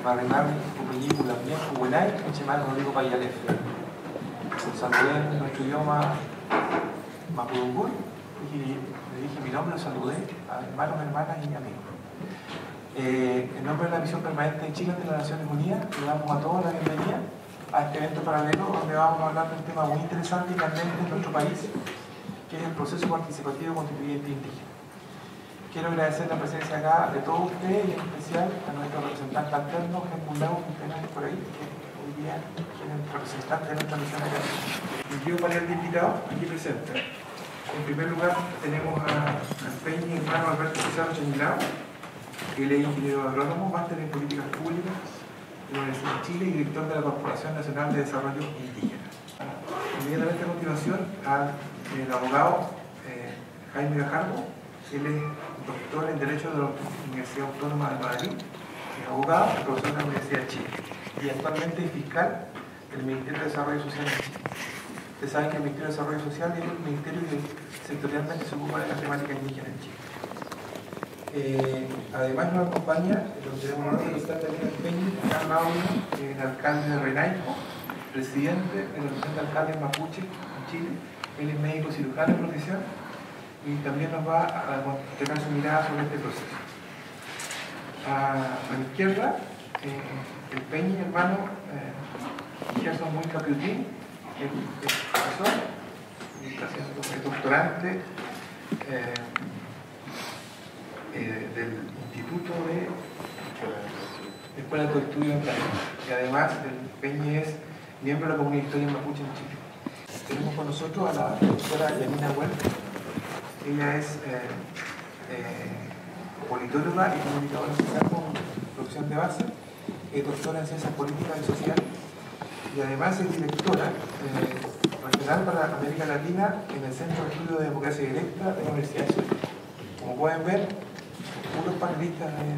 Marrimari, Cupellícula, Bien, Cubenay, Michemán, Rodrigo Payalef. Saludé en nuestro idioma Mapudungun y le dije mi nombre, lo saludé a hermanos, hermanas y amigos. En nombre de la Misión Permanente de Chile ante las Naciones Unidas, le damos a todos la bienvenida a este evento paralelo donde vamos a hablar de un tema muy interesante y candente en nuestro país, que es el proceso participativo constituyente indígena. Quiero agradecer la presencia acá de todos ustedes y en especial a nuestro representante alterno, Jesús Lau, que tenemos por ahí, que hoy día es el representante de nuestra misión acá. Y yo panel de invitados aquí presente. En primer lugar tenemos al Peñi hermano Alberto Pizarro Cheñilao. Él es ingeniero agrónomo, máster en políticas públicas de la Universidad de Chile y director de la Corporación Nacional de Desarrollo Indígena. Inmediatamente a continuación al abogado Jaime Gajardo. Él es doctor en Derecho de la Universidad Autónoma de Madrid, es abogado y profesor de la Universidad de Chile y actualmente es fiscal del Ministerio de Desarrollo Social de Chile. Ustedes saben que el Ministerio de Desarrollo Social es el ministerio que sectorialmente se ocupa de la temática indígena en Chile. Además nos acompaña, lo tenemos honor de estar también el Peñi, el alcalde de Renaico, presidente de la Asociación de Alcaldes Mapuche en Chile. Él es médico cirujano de profesión y también nos va a tener su mirada sobre este proceso. A la izquierda, el Peñi, hermano Gerson Muy Capiutín, es profesor, es doctorante del Instituto de Escuela de Estudio en Playa. Y además, el Peñi es miembro de la Comunidad de Historia Mapuche en Chile. Tenemos con nosotros a la doctora Yanina Huerta. Ella es politóloga y comunicadora social con profesión de base, es doctora en Ciencias Políticas y Sociales y además es directora regional para América Latina en el Centro de Estudio de Democracia Directa de la Universidad de Chile. Como pueden ver, puros panelistas de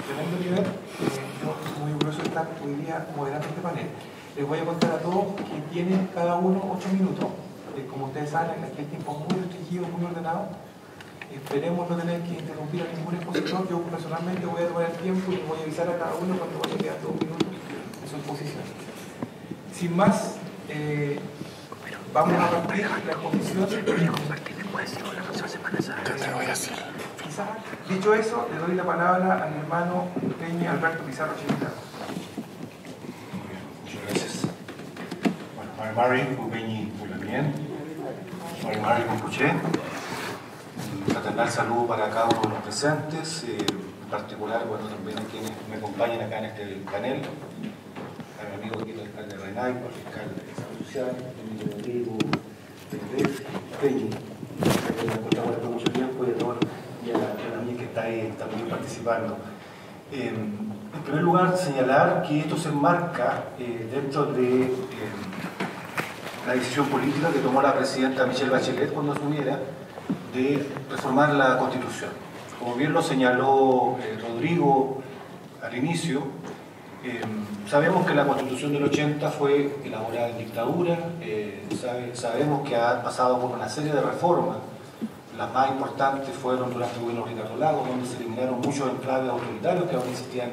tremendo nivel. Yo estoy muy orgulloso de estar hoy día moderando este panel. Les voy a contar a todos que tienen cada uno 8 minutos. Como ustedes saben, aquí el tiempo es muy restringido, muy ordenado. Esperemos no tener que interrumpir a ningún expositor. Yo personalmente voy a tomar el tiempo y les voy a avisar a cada uno cuando vaya quedando 2 minutos en su exposición. Sin más, vamos a partir la exposición. Dicho eso, le doy la palabra al hermano Peñi Alberto Pizarro Cheñilao. Muchas gracias. Bueno, Marrimari, Cupeñi, muy bien. Marrimari, Compuché. Un fraternal saludo para cada uno de los presentes, en particular, bueno, también a quienes me acompañan acá en este panel, a mi amigo aquí, el alcalde de Renaico, el fiscal de Desarrollo Social, el Rodrigo Peñi, que nos encontramos desde mucho tiempo, y a la mía que está ahí también participando. En primer lugar, señalar que esto se enmarca dentro de la decisión política que tomó la presidenta Michelle Bachelet cuando asumiera de reformar la Constitución. Como bien lo señaló Rodrigo al inicio, sabemos que la Constitución del 80 fue elaborada en dictadura, sabemos que ha pasado por una serie de reformas. Las más importantes fueron durante el gobierno de Ricardo Lagos, donde se eliminaron muchos enclaves autoritarios que aún existían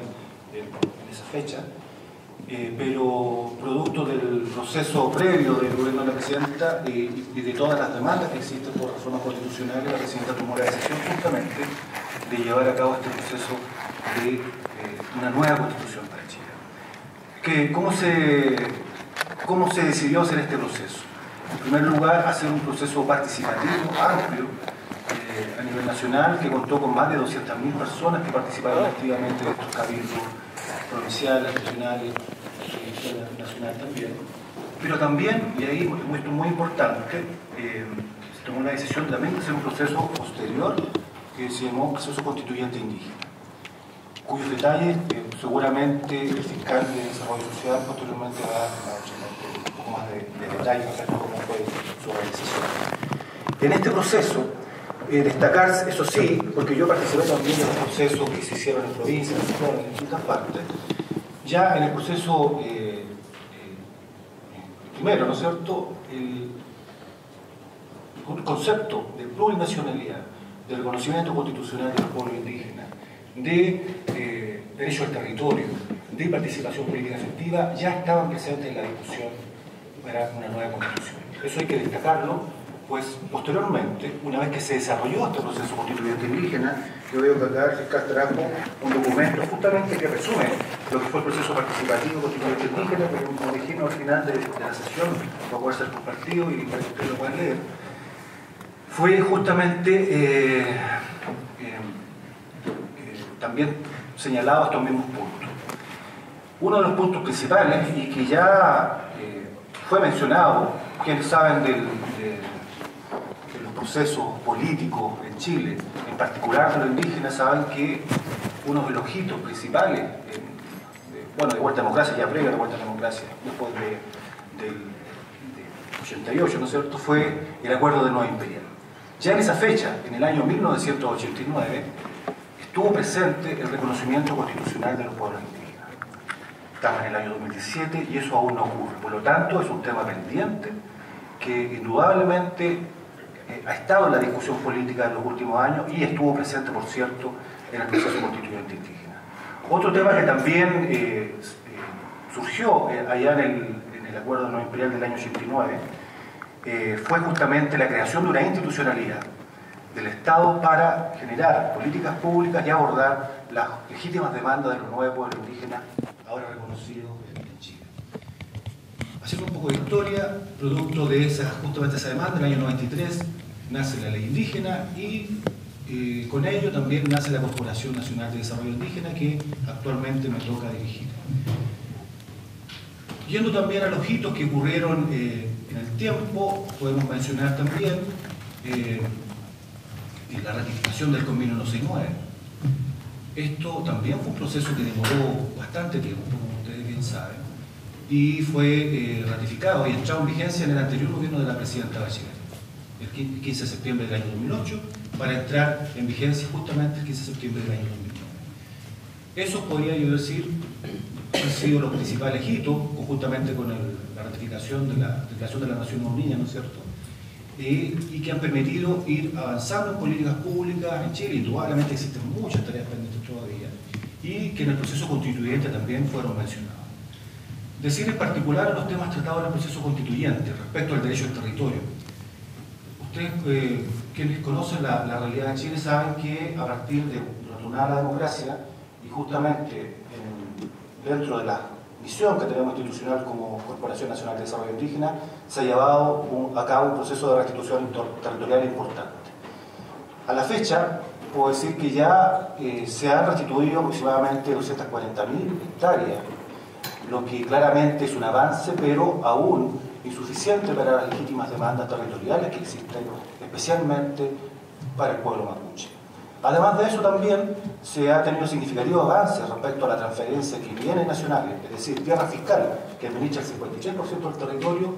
en esa fecha. Pero producto del proceso previo del gobierno de la presidenta y de todas las demandas que existen por reformas constitucionales, la presidenta tomó la decisión justamente de llevar a cabo este proceso de una nueva constitución para Chile. ¿Cómo se decidió hacer este proceso? En primer lugar, hacer un proceso participativo, amplio, a nivel nacional, que contó con más de 200.000 personas que participaron activamente de estos cabildos provinciales, regionales, nacional también. Pero también, y ahí esto es muy importante, se tomó la decisión también de hacer un proceso posterior que se llamó proceso constituyente indígena, cuyos detalles seguramente el fiscal de Desarrollo Social posteriormente va a dar un poco más de detalles acerca de cómo fue su realización. En este proceso, destacar, eso sí, porque yo participé también en los procesos que se hicieron en provincias, en distintas partes, ya en el proceso primero, ¿no es cierto?, el concepto de plurinacionalidad, de reconocimiento constitucional del pueblo indígena, de derecho al territorio, de participación política efectiva ya estaban presentes en la discusión para una nueva constitución. Eso hay que destacarlo, pues posteriormente, una vez que se desarrolló este proceso constituyente indígena, yo veo que acá el fiscal trajo un documento justamente que resume lo que fue el proceso participativo constituyente indígena, que como dijimos al final de la sesión va a poder ser compartido y para que ustedes lo puedan leer. Fue justamente también señalado estos mismos puntos. Uno de los puntos principales, y que ya fue mencionado, quienes saben de los procesos políticos en Chile, en particular de los indígenas, saben que uno de los hitos principales, de Vuelta a Democracia, ya previa a la Vuelta a Democracia, después del 88, ¿no es cierto?, fue el Acuerdo de Nueva Imperial. Ya en esa fecha, en el año 1989, estuvo presente el reconocimiento constitucional de los pueblos indígenas. Estamos en el año 2017 y eso aún no ocurre. Por lo tanto, es un tema pendiente que indudablemente ha estado en la discusión política en los últimos años y estuvo presente, por cierto, en el proceso constituyente indígena. Otro tema que también surgió allá en el Acuerdo de Nueva Imperial del año 89 fue justamente la creación de una institucionalidad del Estado para generar políticas públicas y abordar las legítimas demandas de los 9 pueblos indígenas ahora reconocidos en Chile. Haciendo un poco de historia, producto de justamente esa demanda, en el año 93 nace la ley indígena y con ello también nace la Corporación Nacional de Desarrollo Indígena que actualmente me toca dirigir. Yendo también a los hitos que ocurrieron en el tiempo, podemos mencionar también la ratificación del Convenio 169. Esto también fue un proceso que demoró bastante tiempo, como ustedes bien saben, y fue ratificado y entrado en vigencia en el anterior gobierno de la presidenta Bachelet, el 15 de septiembre del año 2008, para entrar en vigencia justamente el 15 de septiembre del año 2009. Eso podría yo decir han sido los principales hitos, conjuntamente con la ratificación de la Declaración de las Naciones Unidas, ¿no es cierto?, y que han permitido ir avanzando en políticas públicas en Chile. Indudablemente existen muchas tareas pendientes todavía, y que en el proceso constituyente también fueron mencionados. Decir en particular los temas tratados en el proceso constituyente respecto al derecho al territorio. Ustedes, quienes conocen la realidad de Chile, saben que a partir de retornar a la democracia, y justamente dentro de la misión que tenemos institucional como Corporación Nacional de Desarrollo Indígena, se ha llevado a cabo un proceso de restitución territorial importante. A la fecha, puedo decir que ya se han restituido aproximadamente 240.000 hectáreas, lo que claramente es un avance, pero aún insuficiente para las legítimas demandas territoriales que existen, especialmente para el pueblo mapuche. Además de eso, también se ha tenido significativo avance respecto a la transferencia que bienes nacionales, es decir, tierra fiscal, que administra el 53% del territorio,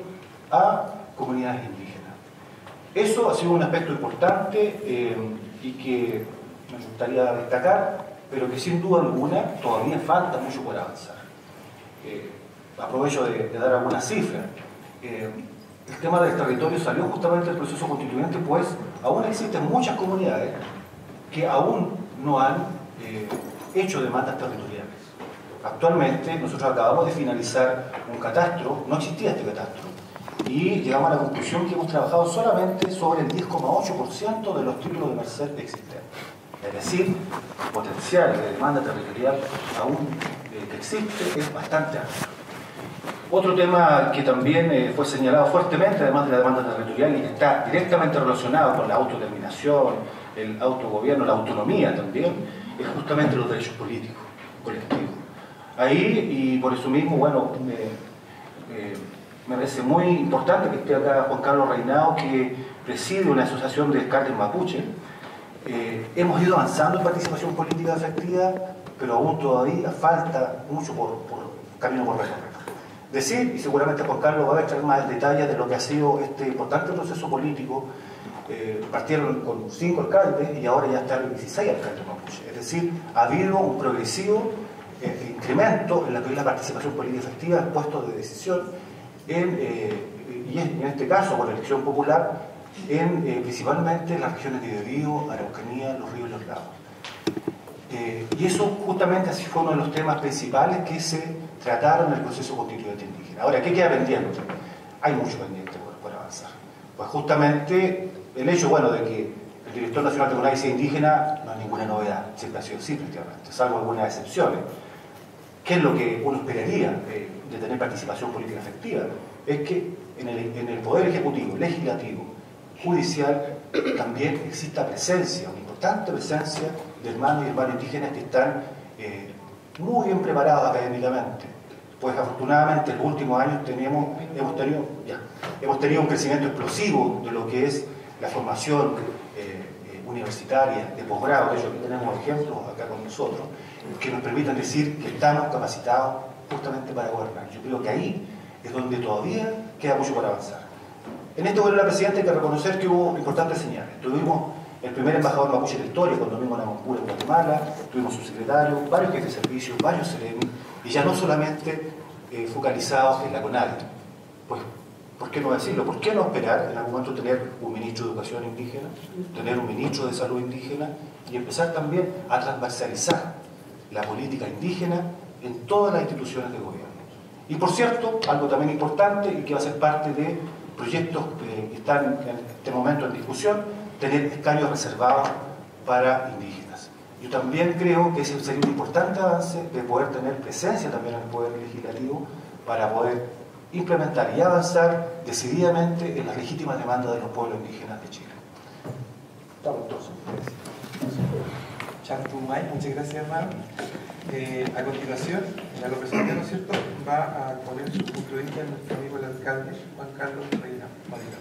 a comunidades indígenas. Eso ha sido un aspecto importante y que me gustaría destacar, pero que sin duda alguna todavía falta mucho por avanzar. Aprovecho de dar algunas cifras. El tema del territorio salió justamente del proceso constituyente, pues aún existen muchas comunidades que aún no han hecho demandas territoriales. Actualmente nosotros acabamos de finalizar un catastro, no existía este catastro, y llegamos a la conclusión que hemos trabajado solamente sobre el 10,8% de los títulos de merced existentes. Es decir, el potencial de demanda territorial aún que existe es bastante alto. Otro tema que también fue señalado fuertemente, además de la demanda territorial, y que está directamente relacionado con la autodeterminación, el autogobierno, la autonomía también, es justamente los derechos políticos, colectivos. Ahí, y por eso mismo, bueno, me parece muy importante que esté acá Juan Carlos Reinao, que preside una asociación de alcaldes mapuche. Hemos ido avanzando en participación política efectiva, pero aún todavía falta mucho camino por recorrer. Decir, y seguramente Juan Carlos va a echar más detalles de lo que ha sido este importante proceso político. Partieron con 5 alcaldes y ahora ya están 16 alcaldes mapuche. Es decir, ha habido un progresivo incremento en la que es la participación política efectiva en puestos de decisión, y en este caso, por elección popular, principalmente en las regiones de Biobío, Araucanía, Los Ríos y Los Lagos. Y eso justamente así fue uno de los temas principales que se trataron en el proceso constituyente indígena. Ahora, ¿qué queda pendiente? Hay mucho pendiente por avanzar. Pues justamente el hecho, bueno, de que el director nacional de CONADI sea indígena no es ninguna novedad, siempre ha sido así prácticamente, salvo algunas excepciones. ¿Qué es lo que uno esperaría de tener participación política efectiva? Es que en el poder ejecutivo, legislativo, judicial, también exista presencia, una importante presencia de hermanos y hermanas indígenas que están muy bien preparados académicamente. Pues afortunadamente en los últimos años hemos tenido un crecimiento explosivo de lo que es la formación universitaria, de posgrado. De hecho, aquí tenemos ejemplos acá con nosotros, que nos permitan decir que estamos capacitados justamente para gobernar. Yo creo que ahí es donde todavía queda mucho por avanzar. En este gobierno de la presidenta hay que reconocer que hubo importantes señales. Tuvimos el primer embajador mapuche de la historia cuando vimos a Namoncura en Guatemala, tuvimos su secretario, varios jefes de servicio, varios seremi, y ya no solamente focalizados en la CONADI. Pues, ¿por qué no decirlo? ¿Por qué no esperar en algún momento tener un ministro de Educación indígena, tener un ministro de Salud indígena y empezar también a transversalizar la política indígena en todas las instituciones de gobierno? Y por cierto, algo también importante y que va a ser parte de proyectos que están en este momento en discusión, tener escaños reservados para indígenas. Yo también creo que ese sería un importante avance de poder tener presencia también en el poder legislativo para poder implementar y avanzar decididamente en las legítimas demandas de los pueblos indígenas de Chile. Estamos todos. Chantumay, muchas gracias, hermano. A continuación, la representante, ¿no es cierto?, va a poner su punto de vista nuestro amigo el alcalde Juan Carlos Reina Madera.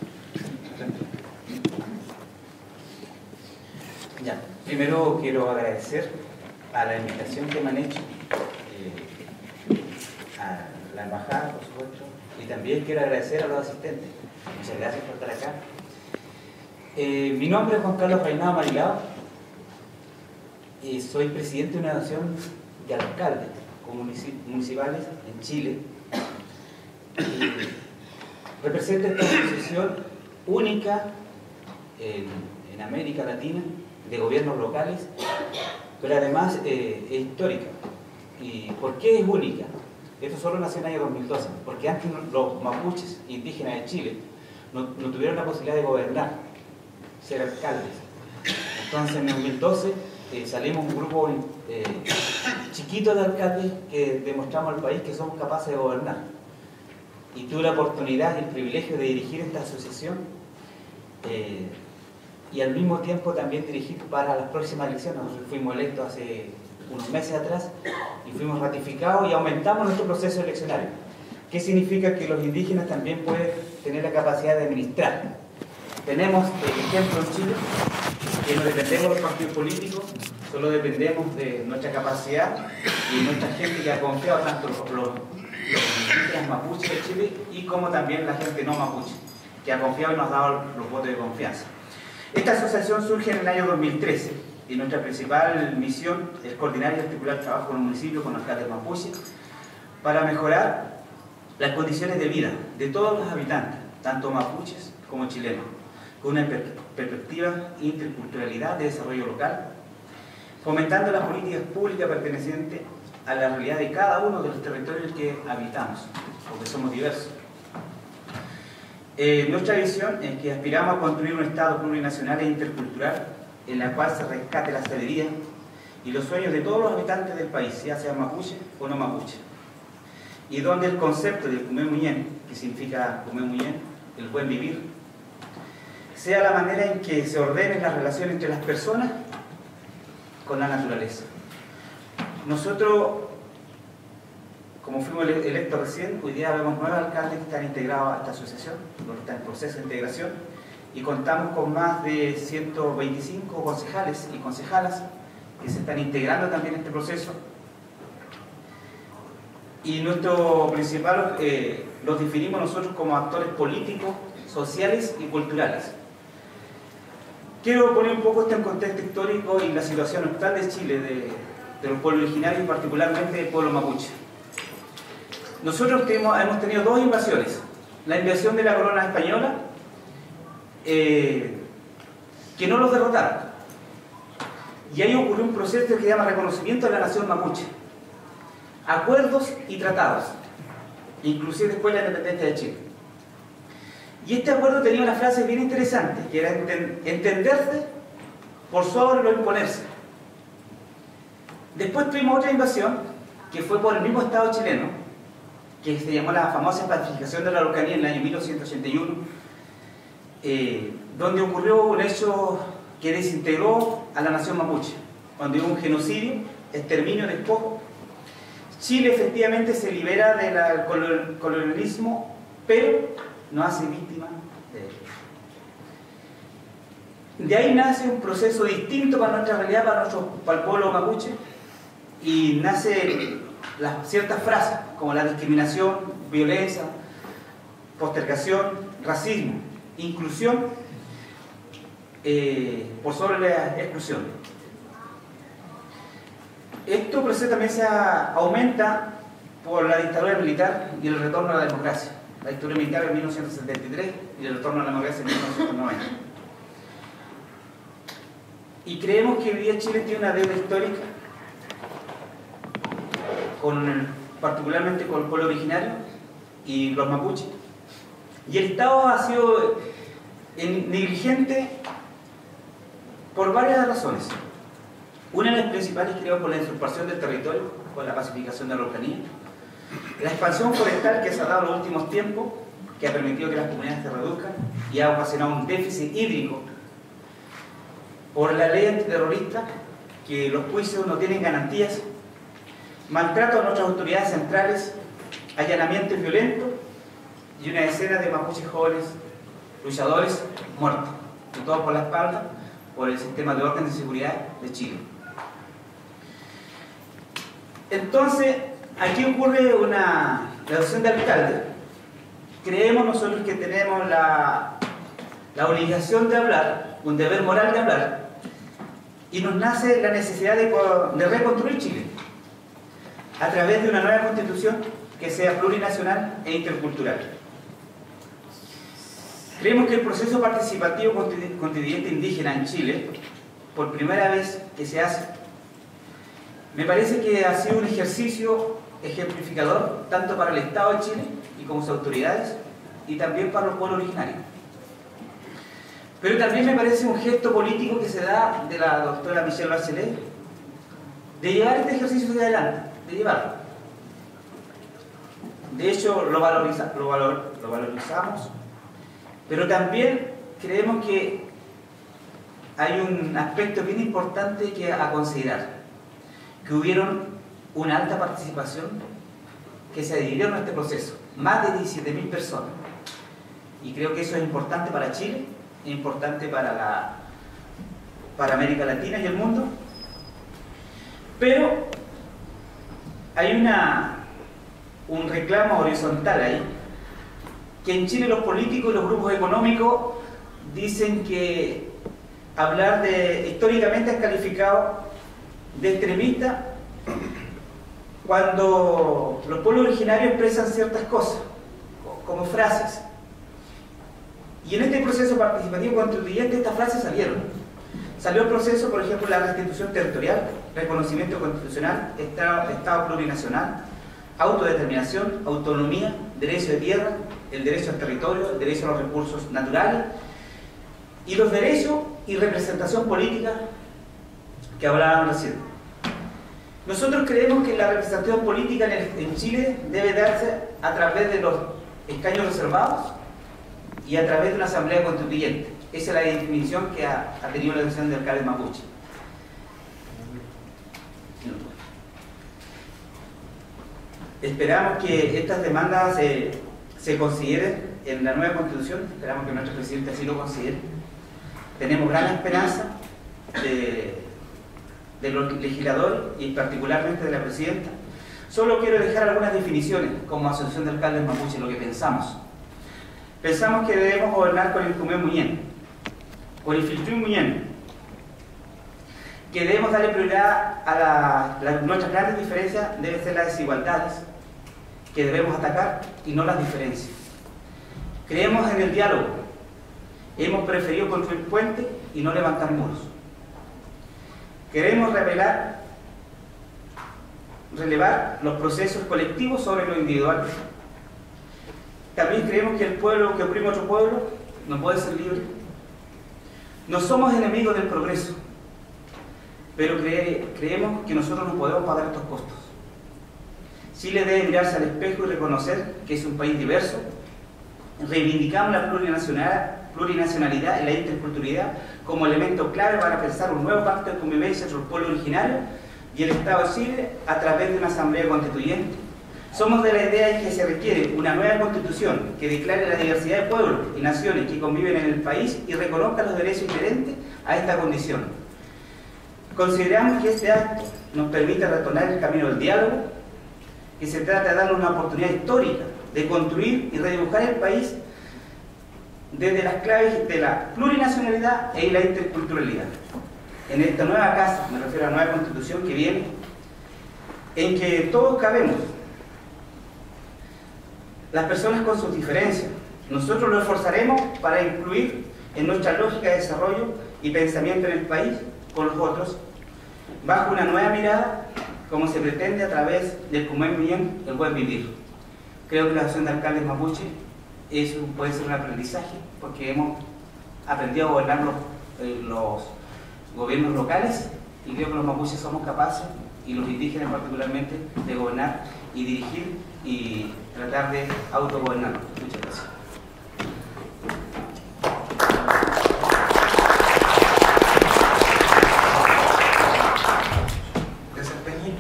Ya, primero quiero agradecer a la invitación que me han hecho, a la embajada, por supuesto, y también quiero agradecer a los asistentes. Muchas gracias por estar acá. Mi nombre es Juan Carlos Reina Marilao y soy presidente de una nación de alcaldes municipales en Chile. Represento esta asociación única en América Latina de gobiernos locales, pero además es histórica. ¿Y por qué es única? Esto solo nació en el año 2012, porque antes los mapuches indígenas de Chile no tuvieron la posibilidad de gobernar, ser alcaldes. Entonces en el 2012 salimos un grupo chiquito de alcaldes que demostramos al país que somos capaces de gobernar. Y tuve la oportunidad y el privilegio de dirigir esta asociación y al mismo tiempo también dirigir para las próximas elecciones. Nosotros fuimos electos hace unos meses atrás y fuimos ratificados y aumentamos nuestro proceso eleccionario. ¿Qué significa? Que los indígenas también pueden tener la capacidad de administrar. Tenemos el ejemplo en Chile, que no dependemos de los partidos políticos, solo dependemos de nuestra capacidad y nuestra gente que ha confiado, tanto los indígenas mapuches de Chile y como también la gente no mapuche, que ha confiado y nos ha dado los votos de confianza. Esta asociación surge en el año 2013 y nuestra principal misión es coordinar y articular trabajo con el municipio, con los alcaldes mapuches, para mejorar las condiciones de vida de todos los habitantes, tanto mapuches como chilenos, con una perspectiva de interculturalidad, de desarrollo local, fomentando las políticas públicas pertenecientes a la realidad de cada uno de los territorios que habitamos, porque somos diversos. Nuestra visión es que aspiramos a construir un Estado plurinacional e intercultural en la cual se rescate la sabiduría y los sueños de todos los habitantes del país, ya sean mapuche o no mapuche, y donde el concepto del Kumemuñén, que significa Kumemuñén, el buen vivir, sea la manera en que se ordenen las relaciones entre las personas con la naturaleza. Nosotros, como fuimos electos recién, hoy día vemos 9 alcaldes que están integrados a esta asociación, que están en proceso de integración, y contamos con más de 125 concejales y concejalas que se están integrando también en este proceso. Y nuestro principal, los definimos nosotros como actores políticos, sociales y culturales. Quiero poner un poco esto en contexto histórico y la situación actual de Chile, de los pueblos originarios y particularmente del pueblo mapuche. Nosotros hemos tenido 2 invasiones. La invasión de la corona española, que no los derrotaron. Y ahí ocurrió un proceso que se llama reconocimiento de la nación mapuche. Acuerdos y tratados, inclusive después de la independencia de Chile. Y este acuerdo tenía una frase bien interesante, que era entenderse por sobre lo imponerse. Después tuvimos otra invasión, que fue por el mismo Estado chileno, que se llamó la famosa pacificación de la Araucanía en el año 1981, donde ocurrió un hecho que desintegró a la nación mapuche, donde hubo un genocidio, exterminio, despojo. Chile efectivamente se libera del colonialismo, pero no hace víctima de él. De ahí nace un proceso distinto para nuestra realidad, para el pueblo mapuche, y nace ciertas frases como la discriminación, violencia, postergación, racismo, inclusión por sobre la exclusión. Esto proceso también se aumenta por la dictadura militar y el retorno a la democracia. La dictadura militar en 1973 y el retorno a la democracia en 1990. Y creemos que hoy día Chile tiene una deuda histórica, particularmente con el pueblo originario y los mapuches. Y el Estado ha sido negligente por varias razones. Una de las principales, creo, por la usurpación del territorio, por la pacificación de la Araucanía, la expansión forestal que se ha dado en los últimos tiempos, que ha permitido que las comunidades se reduzcan y ha ocasionado un déficit hídrico, por la ley antiterrorista, que los juicios no tienen garantías, maltrato a nuestras autoridades centrales, allanamientos violentos y una decena de mapuches jóvenes luchadores muertos, y todos por la espalda por el sistema de orden y seguridad de Chile. Entonces, aquí ocurre una elección de alcalde. Creemos nosotros que tenemos la obligación de hablar, un deber moral de hablar, y nos nace la necesidad de reconstruir Chile a través de una nueva constitución que sea plurinacional e intercultural. Creemos que el proceso participativo constituyente indígena en Chile, por primera vez que se hace, me parece que ha sido un ejercicio ejemplificador tanto para el Estado de Chile y como sus autoridades, y también para los pueblos originarios. Pero también me parece un gesto político que se da de la doctora Michelle Bachelet de llevar este ejercicio hacia adelante, de llevarlo. De hecho, lo valorizamos, pero también creemos que hay un aspecto bien importante a considerar, que hubieron una alta participación que se adhirieron a este proceso, más de 17.000 personas, y creo que eso es importante para Chile, es importante para América Latina y el mundo, pero hay un reclamo horizontal ahí, que en Chile los políticos y los grupos económicos dicen que históricamente han calificado de extremista cuando los pueblos originarios expresan ciertas cosas, como frases. Y en este proceso participativo constituyente estas frases salieron. Salió el proceso, por ejemplo, la restitución territorial, reconocimiento constitucional, Estado plurinacional, autodeterminación, autonomía, derecho de tierra, el derecho al territorio, el derecho a los recursos naturales y los derechos y representación política que hablábamos recién. Nosotros creemos que la representación política en Chile debe darse a través de los escaños reservados y a través de una asamblea constituyente. Esa es la definición que ha tenido la Asociación de Alcaldes Mapuche. Esperamos que estas demandas se consideren en la nueva constitución, esperamos que nuestro presidente así lo considere. Tenemos gran esperanza de los legisladores y particularmente de la presidenta. Solo quiero dejar algunas definiciones como Asociación de Alcaldes Mapuche, lo que pensamos. Pensamos que debemos gobernar con el Cumén Muñén, con el Filtrín Muñén, que debemos darle prioridad a nuestras grandes diferencias deben ser las desigualdades que debemos atacar y no las diferencias. Creemos en el diálogo. Hemos preferido construir puentes y no levantar muros. Queremos relevar los procesos colectivos sobre lo individual. También creemos que el pueblo que oprime a otro pueblo no puede ser libre. No somos enemigos del progreso, pero creemos que nosotros no podemos pagar estos costos. Chile debe mirarse al espejo y reconocer que es un país diverso. Reivindicamos la plurinacionalidad y la interculturalidad como elemento clave para pensar un nuevo pacto de convivencia entre el pueblo originario y el Estado de Chile a través de una asamblea constituyente. Somos de la idea de que se requiere una nueva constitución que declare la diversidad de pueblos y naciones que conviven en el país y reconozca los derechos inherentes a esta condición. Consideramos que este acto nos permite retornar el camino del diálogo, que se trata de darnos una oportunidad histórica de construir y redibujar el país desde las claves de la plurinacionalidad y la interculturalidad. En esta nueva casa, me refiero a la nueva constitución que viene, en que todos cabemos, las personas con sus diferencias. Nosotros lo esforzaremos para incluir en nuestra lógica de desarrollo y pensamiento en el país con los otros, bajo una nueva mirada, como se pretende a través del común bien, el buen vivir. Creo que la asociación de alcaldes mapuche puede ser un aprendizaje, porque hemos aprendido a gobernar los gobiernos locales, y creo que los mapuches somos capaces, y los indígenas particularmente, de gobernar y dirigir y tratar de autogobernarnos. Muchas gracias. Gracias, Peñi.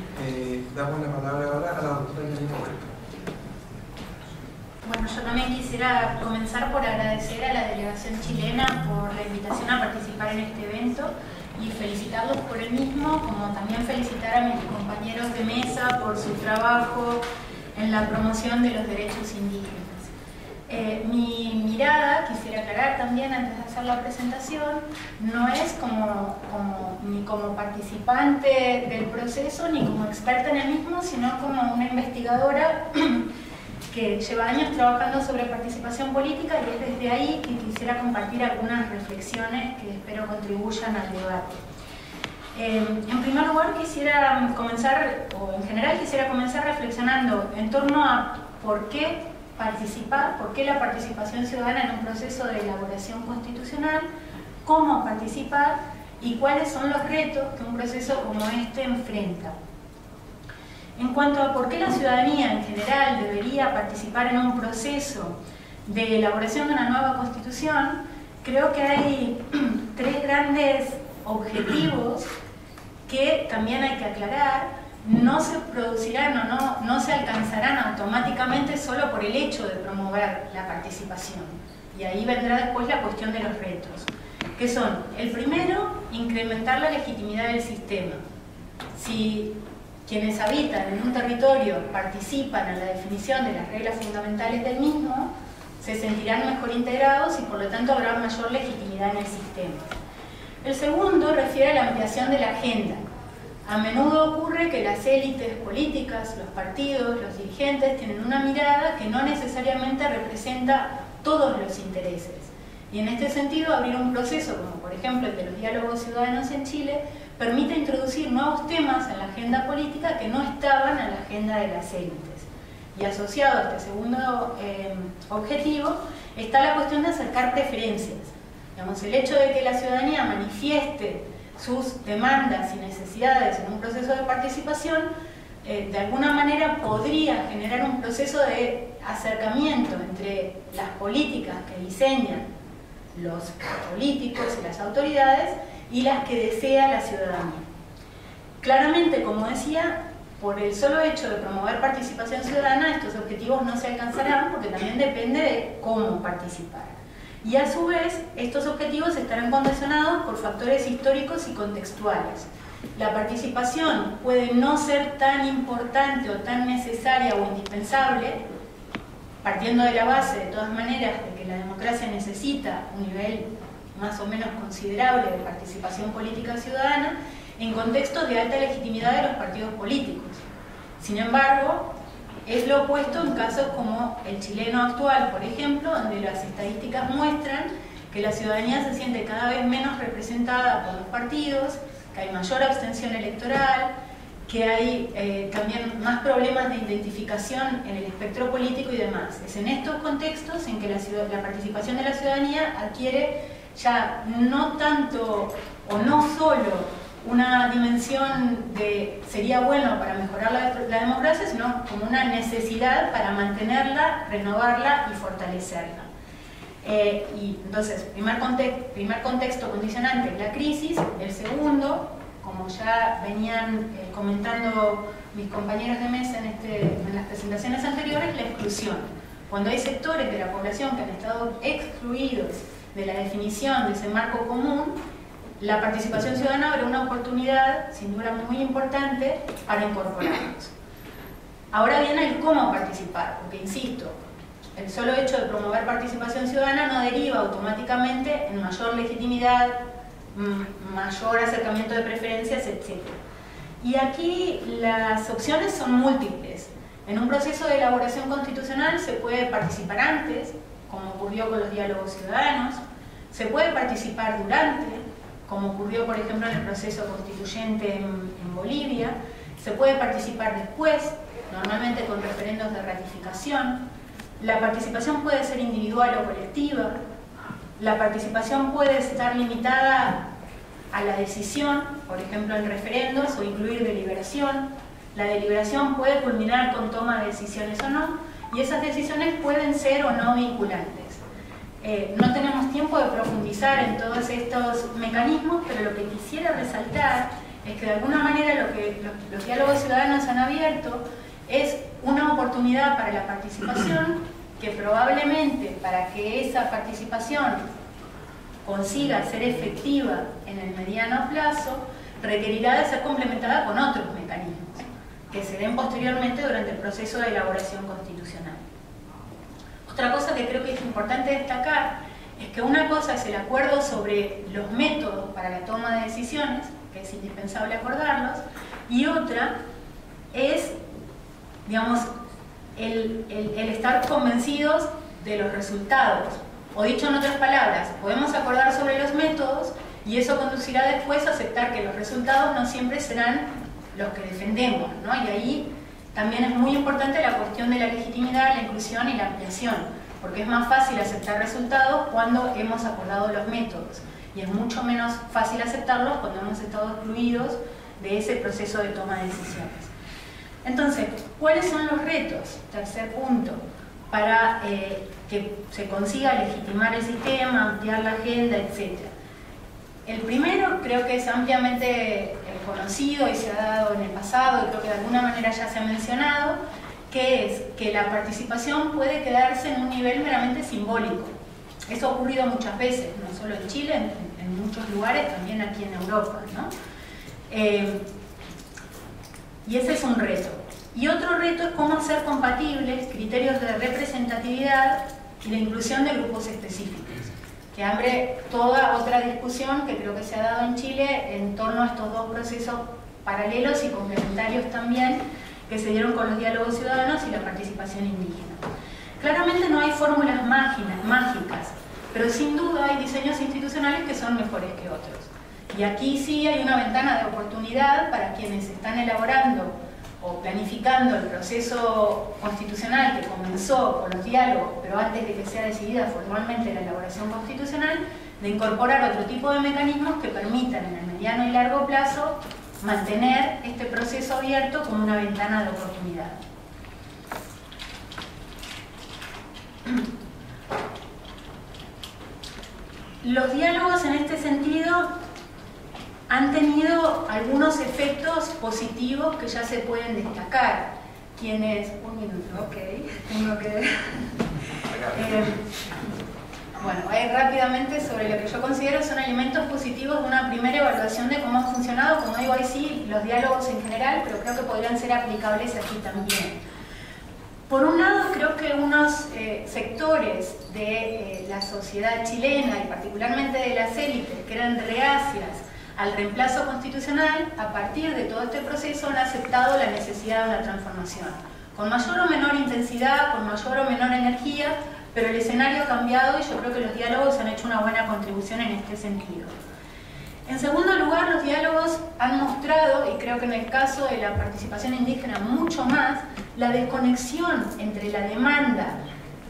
Damos la palabra ahora a la doctora Yanina Huerta. Bueno, yo también quisiera comenzar por agradecer a la delegación chilena por la invitación a participar en este evento y felicitarlos por el mismo, como también felicitar a mis compañeros de mesa por su trabajo en la promoción de los derechos indígenas. Mi mirada, quisiera aclarar también antes de hacer la presentación, no es ni como participante del proceso ni como experta en el mismo, sino como una investigadora que lleva años trabajando sobre participación política, y es desde ahí que quisiera compartir algunas reflexiones que espero contribuyan al debate. En primer lugar, quisiera comenzar reflexionando en torno a por qué participar, por qué la participación ciudadana en un proceso de elaboración constitucional, cómo participar y cuáles son los retos que un proceso como este enfrenta. En cuanto a por qué la ciudadanía en general debería participar en un proceso de elaboración de una nueva constitución, creo que hay tres grandes objetivos que también hay que aclarar. No se producirán o no se alcanzarán automáticamente solo por el hecho de promover la participación. Y ahí vendrá después la cuestión de los retos, que son, el primero, incrementar la legitimidad del sistema. Si quienes habitan en un territorio participan en la definición de las reglas fundamentales del mismo, se sentirán mejor integrados y por lo tanto habrá mayor legitimidad en el sistema. El segundo refiere a la ampliación de la agenda. A menudo ocurre que las élites políticas, los partidos, los dirigentes tienen una mirada que no necesariamente representa todos los intereses. Y en este sentido, abrir un proceso como por ejemplo el de los diálogos ciudadanos en Chile permite introducir nuevos temas en la agenda política que no estaban en la agenda de las élites. Y asociado a este segundo objetivo está la cuestión de acercar preferencias. Digamos, el hecho de que la ciudadanía manifieste sus demandas y necesidades en un proceso de participación, de alguna manera podría generar un proceso de acercamiento entre las políticas que diseñan los políticos y las autoridades y las que desea la ciudadanía. Claramente, como decía, por el solo hecho de promover participación ciudadana, estos objetivos no se alcanzarán porque también depende de cómo participar. Y a su vez, estos objetivos estarán condicionados por factores históricos y contextuales. La participación puede no ser tan importante o tan necesaria o indispensable, partiendo de la base, de todas maneras, de que la democracia necesita un nivel más o menos considerable de participación política ciudadana, en contextos de alta legitimidad de los partidos políticos. Sin embargo, es lo opuesto en casos como el chileno actual, por ejemplo, donde las estadísticas muestran que la ciudadanía se siente cada vez menos representada por los partidos, que hay mayor abstención electoral, que hay también más problemas de identificación en el espectro político y demás. Es en estos contextos en que la participación de la ciudadanía adquiere ya no tanto o no solo una dimensión de sería bueno para mejorar la democracia, sino como una necesidad para mantenerla, renovarla y fortalecerla. Y entonces, primer contexto condicionante es la crisis. El segundo, como ya venían comentando mis compañeros de mesa en las presentaciones anteriores, la exclusión. Cuando hay sectores de la población que han estado excluidos de la definición de ese marco común, la participación ciudadana abre una oportunidad, sin duda muy importante, para incorporarlos. Ahora viene el cómo participar, porque insisto, el solo hecho de promover participación ciudadana no deriva automáticamente en mayor legitimidad, mayor acercamiento de preferencias, etc. Y aquí las opciones son múltiples. En un proceso de elaboración constitucional se puede participar antes, como ocurrió con los diálogos ciudadanos, se puede participar durante, como ocurrió por ejemplo en el proceso constituyente en Bolivia, se puede participar después, normalmente con referendos de ratificación. La participación puede ser individual o colectiva, la participación puede estar limitada a la decisión, por ejemplo en referendos, o incluir deliberación. La deliberación puede culminar con toma de decisiones o no, y esas decisiones pueden ser o no vinculantes. No tenemos tiempo de profundizar en todos estos mecanismos, pero lo que quisiera resaltar es que de alguna manera lo que los diálogos ciudadanos han abierto es una oportunidad para la participación que probablemente para que esa participación consiga ser efectiva en el mediano plazo requerirá de ser complementada con otros mecanismos que se den posteriormente durante el proceso de elaboración constitucional. Otra cosa que creo que es importante destacar es que una cosa es el acuerdo sobre los métodos para la toma de decisiones, que es indispensable acordarlos, y otra es, digamos, el estar convencidos de los resultados. O dicho en otras palabras, podemos acordar sobre los métodos y eso conducirá después a aceptar que los resultados no siempre serán los que defendemos, ¿no? Y ahí también es muy importante la cuestión de la legitimidad, la inclusión y la ampliación, porque es más fácil aceptar resultados cuando hemos acordado los métodos y es mucho menos fácil aceptarlos cuando hemos estado excluidos de ese proceso de toma de decisiones. Entonces, ¿cuáles son los retos? Tercer punto, para que se consiga legitimar el sistema, ampliar la agenda, etc. El primero creo que es ampliamente conocido y se ha dado en el pasado y creo que de alguna manera ya se ha mencionado, que es que la participación puede quedarse en un nivel meramente simbólico. Eso ha ocurrido muchas veces, no solo en Chile, en muchos lugares, también aquí en Europa, ¿no? Y ese es un reto. Y otro reto es cómo hacer compatibles criterios de representatividad y la inclusión de grupos específicos, que abre toda otra discusión que creo que se ha dado en Chile en torno a estos dos procesos paralelos y complementarios también que se dieron con los diálogos ciudadanos y la participación indígena. Claramente no hay fórmulas mágicas, pero sin duda hay diseños institucionales que son mejores que otros. Y aquí sí hay una ventana de oportunidad para quienes están elaborando o planificando el proceso constitucional que comenzó con los diálogos, pero antes de que sea decidida formalmente la elaboración constitucional, de incorporar otro tipo de mecanismos que permitan en el mediano y largo plazo mantener este proceso abierto como una ventana de oportunidad. Los diálogos en este sentido han tenido algunos efectos positivos que ya se pueden destacar. Quienes... Un minuto, ok. Tengo que... bueno, rápidamente sobre lo que yo considero son elementos positivos de una primera evaluación de cómo ha funcionado. Como digo, ahí sí, los diálogos en general, pero creo que podrían ser aplicables aquí también. Por un lado, creo que unos sectores de la sociedad chilena y particularmente de las élites que eran reacias al reemplazo constitucional, a partir de todo este proceso han aceptado la necesidad de una transformación, con mayor o menor intensidad, con mayor o menor energía, pero el escenario ha cambiado y yo creo que los diálogos han hecho una buena contribución en este sentido. En segundo lugar, los diálogos han mostrado, y creo que en el caso de la participación indígena mucho más, la desconexión entre la demanda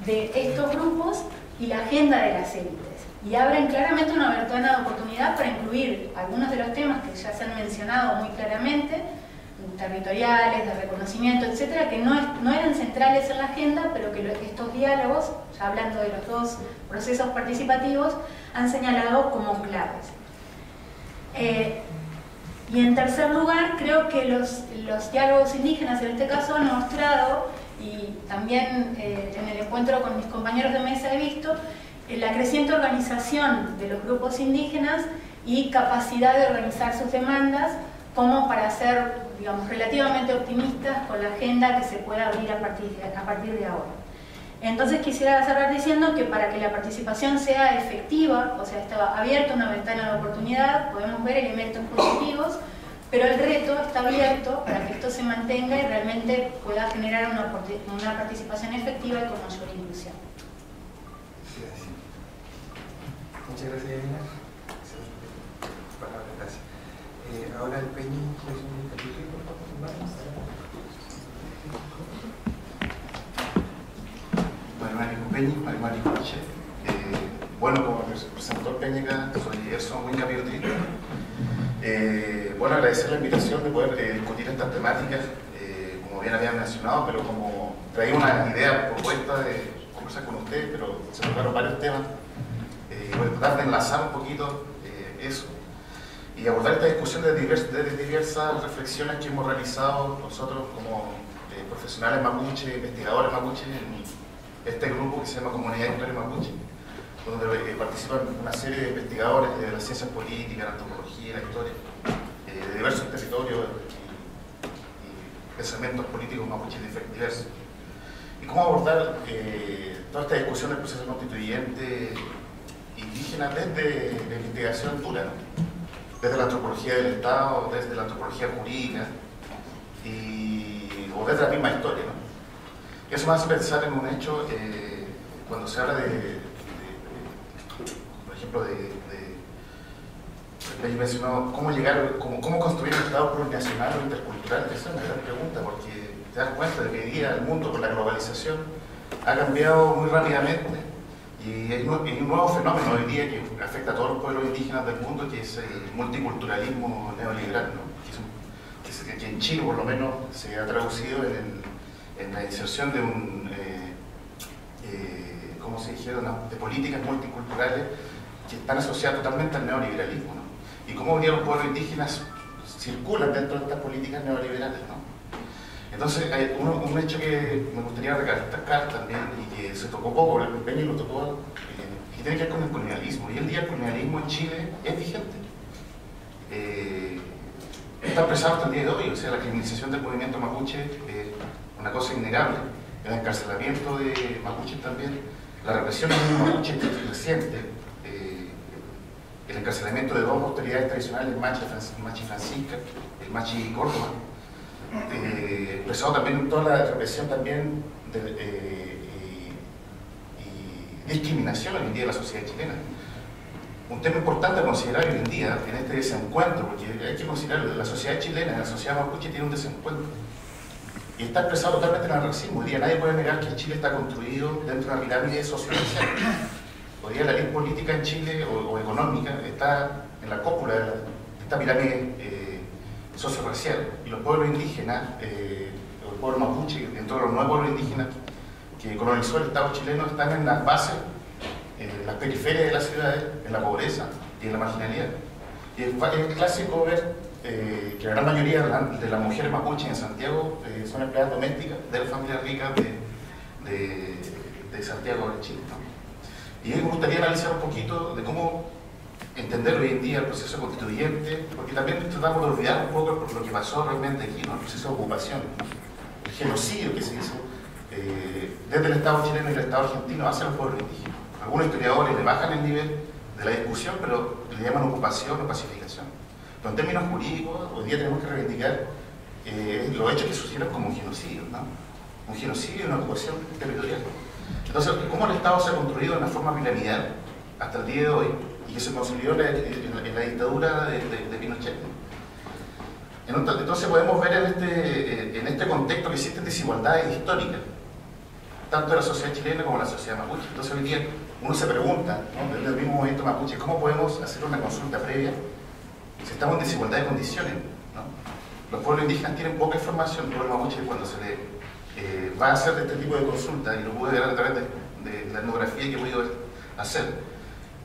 de estos grupos y la agenda de las élites. Y abren claramente una ventana de oportunidad para incluir algunos de los temas que ya se han mencionado muy claramente, territoriales, de reconocimiento, etcétera, que no eran centrales en la agenda, pero que estos diálogos, ya hablando de los dos procesos participativos, han señalado como claves. Y en tercer lugar, creo que los diálogos indígenas en este caso han mostrado, y también en el encuentro con mis compañeros de mesa he visto, la creciente organización de los grupos indígenas y capacidad de organizar sus demandas como para ser, digamos, relativamente optimistas con la agenda que se pueda abrir a partir de ahora. Entonces quisiera cerrar diciendo que para que la participación sea efectiva, o sea, está abierta una ventana de oportunidad, podemos ver elementos positivos, pero el reto está abierto para que esto se mantenga y realmente pueda generar una participación efectiva y con mayor inclusión. Gracias. Muchas gracias, Elena. Palabras, gracias. Ahora el Peñi, por favor. Mario Peñi, Mario Corche. Bueno, como presentó Peñica, soy Erson Winca Piotr. Bueno, agradecer la invitación de poder discutir estas temáticas, como bien habían mencionado, pero como traía una idea propuesta de conversar con ustedes, pero se tocaron varios temas. Voy a tratar de enlazar un poquito eso y abordar esta discusión desde diversas reflexiones que hemos realizado nosotros como profesionales mapuche, investigadores mapuche, en este grupo que se llama Comunidad de Historia Mapuche, donde participan una serie de investigadores de las ciencias políticas, la antropología, la historia, de diversos territorios y pensamientos políticos mapuches diversos. Y cómo abordar toda esta discusión del proceso constituyente indígena desde la investigación dura, ¿no? Desde la antropología del Estado, desde la antropología jurídica o desde la misma historia, ¿no? Y eso me hace pensar en un hecho cuando se habla por ejemplo, mencionó cómo llegar, cómo construir un Estado plurinacional o intercultural. Esa es una gran pregunta, porque te das cuenta de que hoy día el mundo con la globalización ha cambiado muy rápidamente y hay un nuevo fenómeno hoy día que afecta a todos los pueblos indígenas del mundo, que es el multiculturalismo neoliberal, ¿no? que en Chile por lo menos se ha traducido en la inserción de ¿cómo se dijeron? De políticas multiculturales que están asociadas totalmente al neoliberalismo, ¿no? Y cómo hoy día los pueblos indígenas circulan dentro de estas políticas neoliberales, ¿no? Entonces hay un hecho que me gustaría recalcar también y que se tocó poco, el Peñi lo tocó, que tiene que ver con el colonialismo. Y hoy en día el colonialismo en Chile es vigente. Está expresado hasta el día de hoy, o sea, la criminalización del movimiento mapuche es una cosa innegable. El encarcelamiento de mapuches también, la represión de un mapuche reciente, el encarcelamiento de dos autoridades tradicionales, el Machi Francisca, el Machi Córdoba, expresado también toda la represión también y discriminación hoy en día de la sociedad chilena. Un tema importante a considerar hoy en día en este desencuentro, porque hay que considerar que la sociedad chilena, la sociedad mapuche tiene un desencuentro y está expresado totalmente en el racismo. Hoy día nadie puede negar que Chile está construido dentro de una pirámide socioracial. Hoy día la ley política en Chile o económica está en la cúpula de esta pirámide socioracial, y los pueblos indígenas, el pueblo mapuche, dentro de los nuevos pueblos indígenas que colonizó el Estado chileno, están en las bases, en las periferias de las ciudades, en la pobreza y en la marginalidad. Y es clásico ver que la gran mayoría de las mujeres mapuches en Santiago son empleadas domésticas de las familias ricas de Santiago de Chile, ¿no? Y me gustaría analizar un poquito de cómo entender hoy en día el proceso constituyente, porque también tratamos de olvidar un poco por lo que pasó realmente aquí, ¿no? El proceso de ocupación, ¿no? El genocidio que se hizo desde el Estado chileno y el Estado argentino hacia los pueblos indígenas. Algunos historiadores le bajan el nivel de la discusión, pero le llaman ocupación o pacificación. Pero en términos jurídicos, hoy día tenemos que reivindicar los hechos que sucedieron como un genocidio, ¿no? Un genocidio y una ocupación territorial. Entonces, ¿cómo el Estado se ha construido de una forma piramidal hasta el día de hoy? y que se consolidó en la dictadura de Pinochet. Entonces podemos ver en este contexto que existen desigualdades históricas, tanto de la sociedad chilena como de la sociedad mapuche. Entonces hoy día uno se pregunta, ¿no?, desde el mismo movimiento mapuche, ¿cómo podemos hacer una consulta previa si estamos en desigualdad de condiciones, ¿no? Los pueblos indígenas tienen poca información. El pueblo mapuche, cuando se le va a hacer este tipo de consulta, y lo pude ver a través de la etnografía que he podido hacer,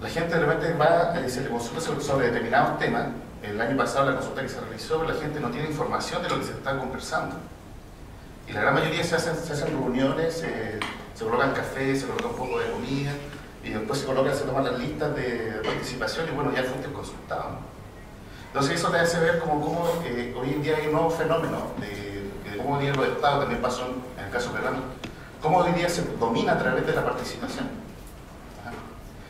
la gente de repente se le consulta sobre determinados temas. El año pasado, la consulta que se realizó, la gente no tiene información de lo que se está conversando. Y la gran mayoría se hacen reuniones, se colocan café, se coloca un poco de comida, y después se toman las listas de participación, y bueno, ya fuiste consultado, ¿no? Entonces eso te hace ver cómo hoy en día hay un nuevo fenómeno de cómo hoy día los estados, también pasó en el caso peruano, cómo hoy día se domina a través de la participación.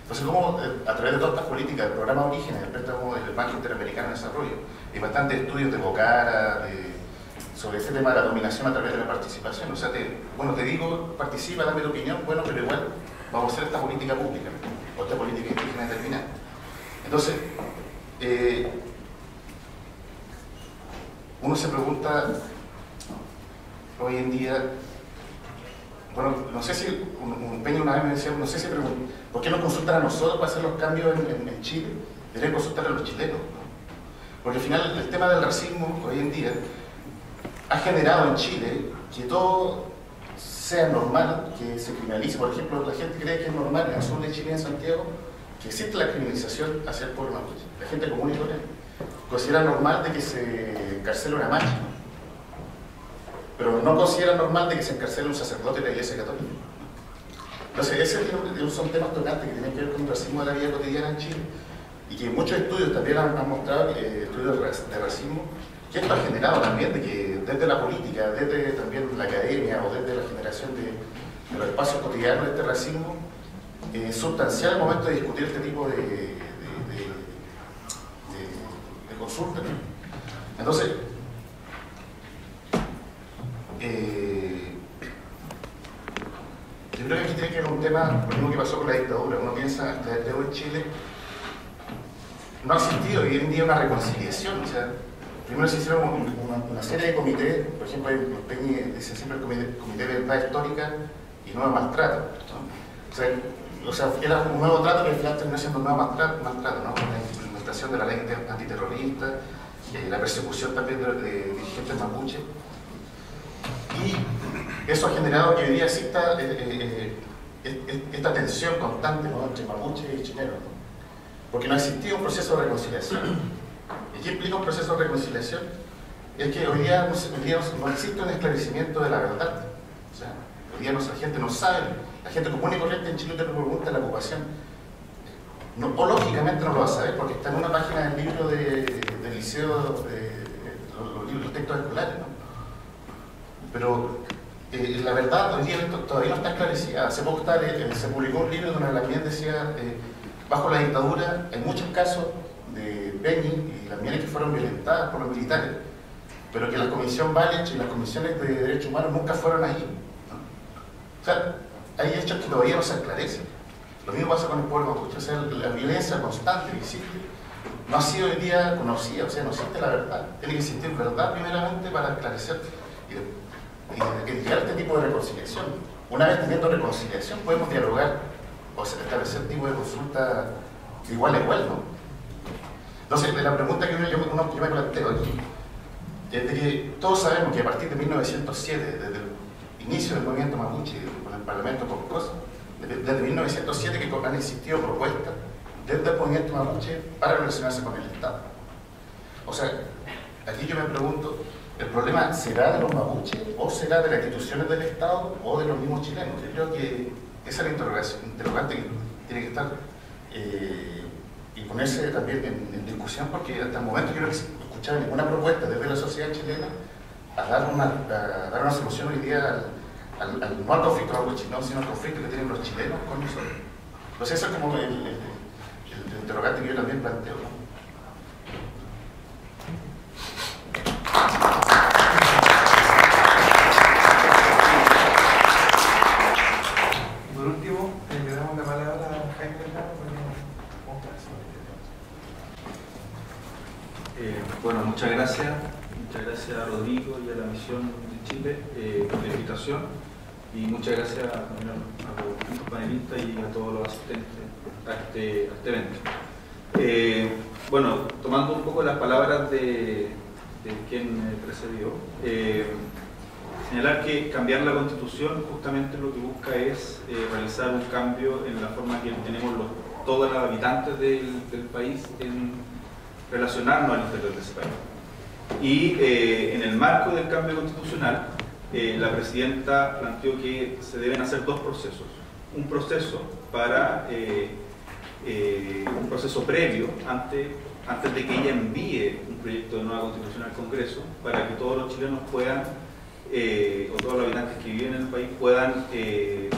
Entonces, como a través de todas estas políticas, del programa Orígenes, del préstamo del Banco Interamericano de Desarrollo, hay bastantes estudios de Bocara, sobre ese tema de la dominación a través de la participación. O sea, te digo, participa, dame tu opinión, bueno, pero igual vamos a hacer esta política pública, o esta política indígena determinada. Entonces, uno se pregunta, hoy en día, bueno, no sé si, un Peña una vez me decía, no sé si ¿por qué no consultan a nosotros para hacer los cambios en Chile? Deberían consultar a los chilenos, ¿no? Porque al final el tema del racismo hoy en día ha generado en Chile que todo sea normal, que se criminalice. Por ejemplo, la gente cree que es normal en el sur de Chile, en Santiago, que existe la criminalización hacia el pueblo mapuche. La gente común y corriente considera normal de que se encarcele una macha, pero no considera normal de que se encarcele un sacerdote de la Iglesia Católica. Entonces, esos son temas tocantes que tienen que ver con el racismo de la vida cotidiana en Chile, y que muchos estudios también han mostrado, estudios de racismo, que esto ha generado también de que desde la política, desde también la academia o desde la generación de los espacios cotidianos de este racismo, es sustancial al momento de discutir este tipo de consultas, ¿no? Entonces, yo creo que aquí tiene que ver un tema, lo mismo que pasó con la dictadura. Uno piensa, la dictadura en Chile no ha existido hoy en día una reconciliación. O sea, primero se hicieron una serie de comités, por ejemplo, Peñi dice siempre el comité de verdad histórica y nuevo maltrato, ¿no? O sea, era un nuevo trato que al final terminó siendo un nuevo maltrato, ¿no? La implementación de la ley antiterrorista, la persecución también de dirigentes mapuche. Y eso ha generado que hoy día exista esta tensión constante, ¿no?, entre mapuche y chileno, ¿no? Porque no ha existido un proceso de reconciliación. ¿Y qué implica un proceso de reconciliación? Es que hoy día no existe un esclarecimiento de la verdad. O sea, hoy día la gente no sabe, la gente común y corriente en Chile te pregunta la ocupación. No, o lógicamente no lo va a saber porque está en una página del libro del liceo, los textos escolares, ¿no? Pero la verdad hoy día todavía no está esclarecida. Hace poco se publicó un libro donde también decía, bajo la dictadura hay muchos casos de Peñi y las minas que fueron violentadas por los militares, pero que la Comisión Wallich y las comisiones de derechos humanos nunca fueron ahí, ¿no? O sea, hay hechos que todavía no se esclarecen. Lo mismo pasa con el pueblo mapuche. O sea, la violencia constante que existe no ha sido hoy día conocida. O sea, no existe la verdad. Tiene que existir verdad primeramente para esclarecer y llegar a este tipo de reconciliación. Una vez teniendo reconciliación podemos dialogar o establecer tipo de consulta de igual a igual, ¿no? Entonces, la pregunta que yo me planteo aquí es de que todos sabemos que a partir de 1907, desde el inicio del movimiento mapuche con el Parlamento Coscoso, desde 1907 que han existido propuestas desde el movimiento mapuche para relacionarse con el Estado. O sea, aquí yo me pregunto, ¿el problema será de los mapuches o será de las instituciones del Estado o de los mismos chilenos? Yo creo que esa es la interrogante que tiene que estar y ponerse también en discusión, porque hasta el momento yo no he escuchado ninguna propuesta desde la sociedad chilena a dar una solución hoy día no al conflicto mapuche, sino al conflicto que tienen los chilenos con nosotros. Entonces eso es como el interrogante que yo también planteo, ¿no? Por último, le damos la palabra a Jaime Bernardo. Constitución de Chile por la invitación y muchas gracias también a los panelistas y a todos los asistentes a este evento. Bueno, tomando un poco las palabras de quien me precedió, señalar que cambiar la Constitución justamente lo que busca es realizar un cambio en la forma que tenemos todos los habitantes del país en relacionarnos al interior de ese país. Y en el marco del cambio constitucional, la presidenta planteó que se deben hacer dos procesos. Un proceso para un proceso previo antes de que ella envíe un proyecto de nueva constitución al Congreso, para que todos los chilenos puedan, o todos los habitantes que viven en el país puedan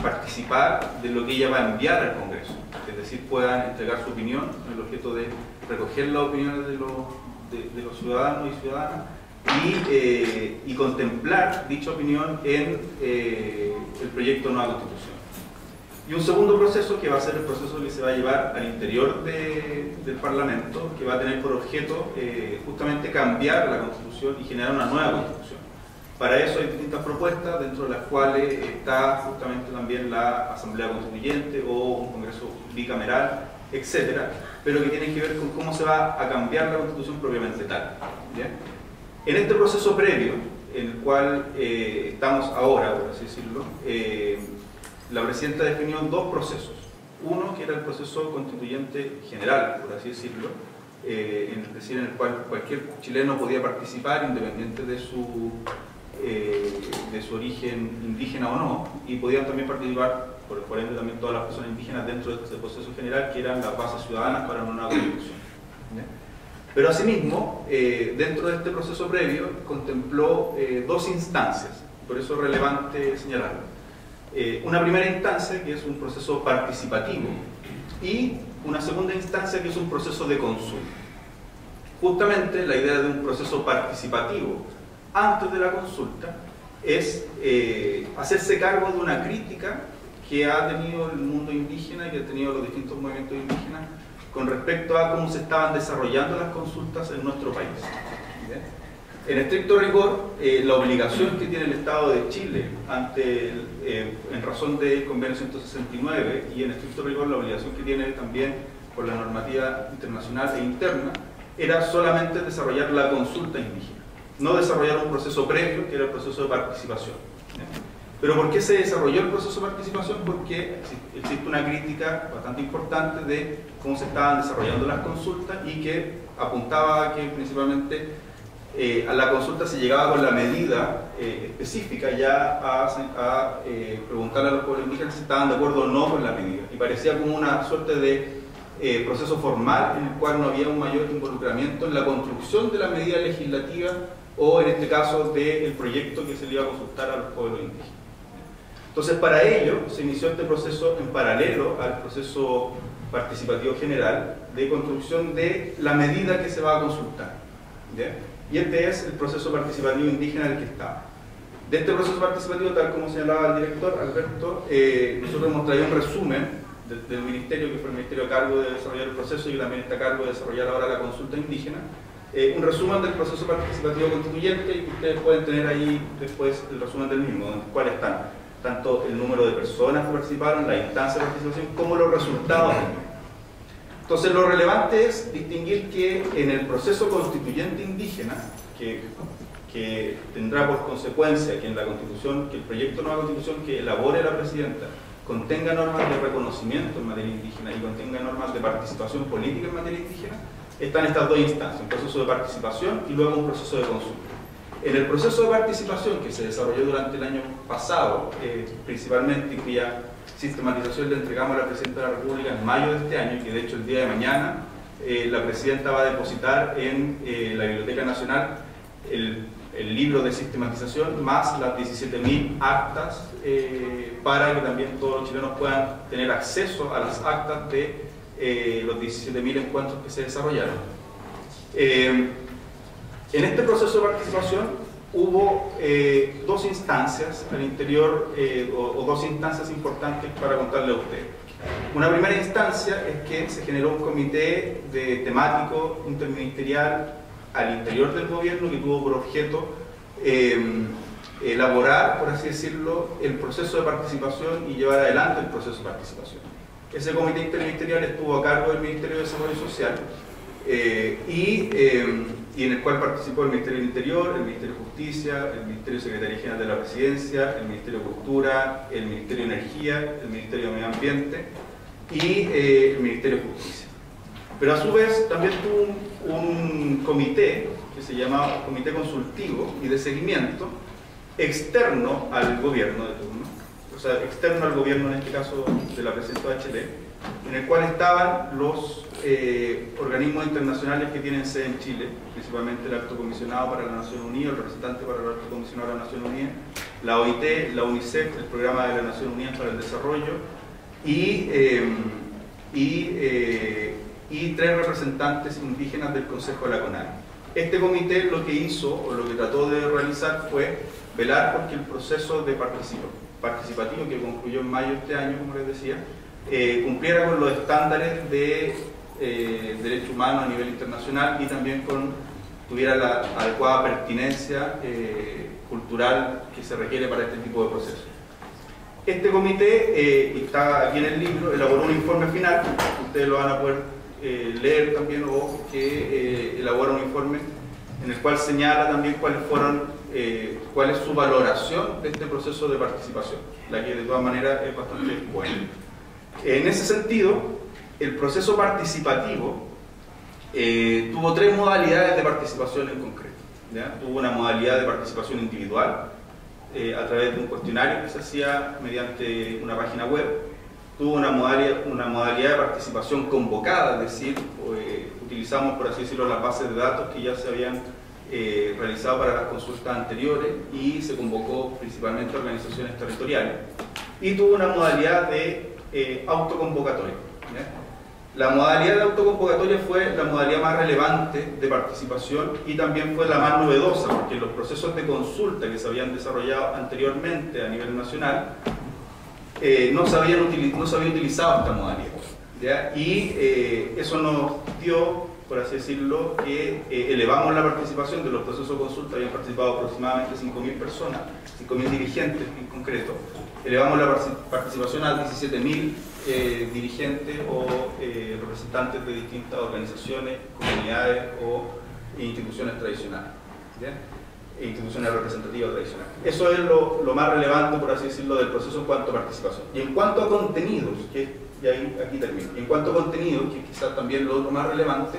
participar de lo que ella va a enviar al Congreso, es decir, puedan entregar su opinión con el objeto de recoger las opiniones de los ciudadanos y ciudadanas y contemplar dicha opinión en el proyecto de nueva constitución. Y un segundo proceso que va a ser el proceso que se va a llevar al interior del Parlamento, que va a tener por objeto justamente cambiar la Constitución y generar una nueva Constitución. Para eso hay distintas propuestas, dentro de las cuales está justamente también la Asamblea Constituyente o un Congreso bicameral, etcétera, pero que tienen que ver con cómo se va a cambiar la Constitución propiamente tal. ¿Bien? En este proceso previo, en el cual estamos ahora, por así decirlo, la presidenta definió dos procesos. Uno, que era el proceso constituyente general, por así decirlo, es decir, en el cual cualquier chileno podía participar independiente de su origen indígena o no, y podían también participar, por ende, también todas las personas indígenas dentro de este proceso general, que eran las bases ciudadanas para una constitución. Pero asimismo, dentro de este proceso previo, contempló dos instancias, por eso es relevante señalarlo. Una primera instancia, que es un proceso participativo, y una segunda instancia, que es un proceso de consulta. Justamente la idea de un proceso participativo antes de la consulta es hacerse cargo de una crítica que ha tenido el mundo indígena y que ha tenido los distintos movimientos indígenas con respecto a cómo se estaban desarrollando las consultas en nuestro país. ¿Bien? En estricto rigor, la obligación que tiene el Estado de Chile en razón del Convenio 169 y en estricto rigor la obligación que tiene también por la normativa internacional e interna era solamente desarrollar la consulta indígena, no desarrollar un proceso previo que era el proceso de participación. Pero ¿por qué se desarrolló el proceso de participación? Porque existe una crítica bastante importante de cómo se estaban desarrollando las consultas y que apuntaba a que principalmente a la consulta se llegaba con la medida específica ya a preguntarle a los pueblos indígenas si estaban de acuerdo o no con la medida, y parecía como una suerte de proceso formal en el cual no había un mayor involucramiento en la construcción de la medida legislativa o en este caso del proyecto que se le iba a consultar a los pueblos indígenas. Entonces, para ello se inició este proceso en paralelo al proceso participativo general de construcción de la medida que se va a consultar. ¿Bien? Y este es el proceso participativo indígena del que está. De este proceso participativo, tal como señalaba el director Alberto, nosotros hemos traído un resumen del ministerio, que fue el ministerio a cargo de desarrollar el proceso y que también está a cargo de desarrollar ahora la consulta indígena, un resumen del proceso participativo constituyente, y que ustedes pueden tener ahí después el resumen del mismo, en el cual están tanto el número de personas que participaron, la instancia de participación, como los resultados. Entonces, lo relevante es distinguir que en el proceso constituyente indígena, que tendrá por consecuencia que en la Constitución, que el proyecto de nueva Constitución que elabore la presidenta contenga normas de reconocimiento en materia indígena y contenga normas de participación política en materia indígena, están estas dos instancias, un proceso de participación y luego un proceso de consulta. En el proceso de participación que se desarrolló durante el año pasado, principalmente, y cuya sistematización le entregamos a la Presidenta de la República en mayo de este año, y que de hecho el día de mañana la Presidenta va a depositar en la Biblioteca Nacional el libro de sistematización más las 17.000 actas para que también todos los chilenos puedan tener acceso a las actas de los 17.000 encuentros que se desarrollaron. En este proceso de participación hubo dos instancias al interior, o dos instancias importantes para contarle a ustedes. Una primera instancia es que se generó un comité temático interministerial al interior del gobierno que tuvo por objeto elaborar, por así decirlo, el proceso de participación y llevar adelante el proceso de participación. Ese comité interministerial estuvo a cargo del Ministerio de Desarrollo Social y en el cual participó el Ministerio del Interior, el Ministerio de Justicia, el Ministerio de Secretaría General de la Presidencia, el Ministerio de Cultura, el Ministerio de Energía, el Ministerio de Medio Ambiente y el Ministerio de Justicia. Pero a su vez también tuvo un comité que se llama Comité Consultivo y de Seguimiento externo al gobierno de turno, o sea, externo al gobierno en este caso de la presidenta Bachelet, en el cual estaban los organismos internacionales que tienen sede en Chile, principalmente el Alto Comisionado para la Nación Unida, el representante para el Alto Comisionado de la Nación Unida, la OIT, la UNICEF, el Programa de la Nación Unida para el Desarrollo y 3 representantes indígenas del Consejo de la CONADI. Este comité lo que hizo, o lo que trató de realizar, fue velar porque el proceso de participativo que concluyó en mayo de este año, como les decía, cumpliera con los estándares de derechos humanos a nivel internacional y también tuviera la adecuada pertinencia cultural que se requiere para este tipo de procesos. Este comité, y está aquí en el libro, elaboró un informe final, ustedes lo van a poder leer también, o que elabora un informe en el cual señala también cuál es su valoración de este proceso de participación, la que de todas maneras es bastante buena. En ese sentido, el proceso participativo tuvo 3 modalidades de participación en concreto, ¿ya? Tuvo una modalidad de participación individual a través de un cuestionario que se hacía mediante una página web. Tuvo una modalidad de participación convocada, es decir, utilizamos, por así decirlo, las bases de datos que ya se habían realizado para las consultas anteriores y se convocó principalmente a organizaciones territoriales. Y tuvo una modalidad de autoconvocatoria, ¿ya? La modalidad de autoconvocatoria fue la modalidad más relevante de participación y también fue la más novedosa, porque los procesos de consulta que se habían desarrollado anteriormente a nivel nacional no se había utilizado esta modalidad, ¿ya? Y eso nos dio, por así decirlo, que elevamos la participación de los procesos de consulta. Habían participado aproximadamente 5.000 personas, 5.000 dirigentes en concreto. Elevamos la participación a 17.000 dirigentes o representantes de distintas organizaciones, comunidades o instituciones tradicionales, ¿ya? Instituciones representativas tradicionales. Eso es lo más relevante, por así decirlo, del proceso en cuanto a participación. Y en cuanto a contenidos, y aquí termino, y en cuanto a contenidos, que quizás también lo más relevante,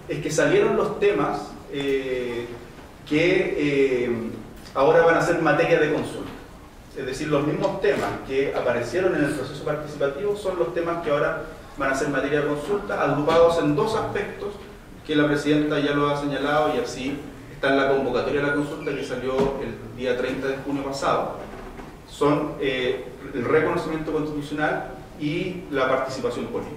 es que salieron los temas que ahora van a ser materia de consulta. Es decir, los mismos temas que aparecieron en el proceso participativo son los temas que ahora van a ser materia de consulta, agrupados en 2 aspectos que la presidenta ya lo ha señalado, y así está en la convocatoria de la consulta que salió el día 30 de junio pasado. Son el reconocimiento constitucional y la participación política.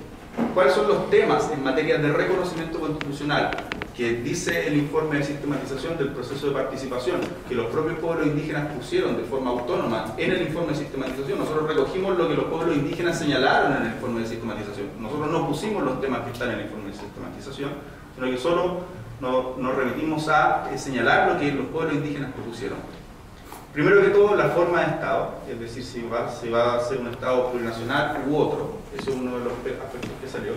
¿Cuáles son los temas en materia de reconocimiento constitucional que dice el informe de sistematización del proceso de participación, que los propios pueblos indígenas pusieron de forma autónoma en el informe de sistematización? Nosotros recogimos lo que los pueblos indígenas señalaron en el informe de sistematización. Nosotros no pusimos los temas que están en el informe de sistematización, sino que solo nos remitimos a señalar lo que los pueblos indígenas propusieron. Primero que todo, la forma de Estado, es decir, si va a ser un Estado plurinacional u otro. Eso es uno de los aspectos que salió.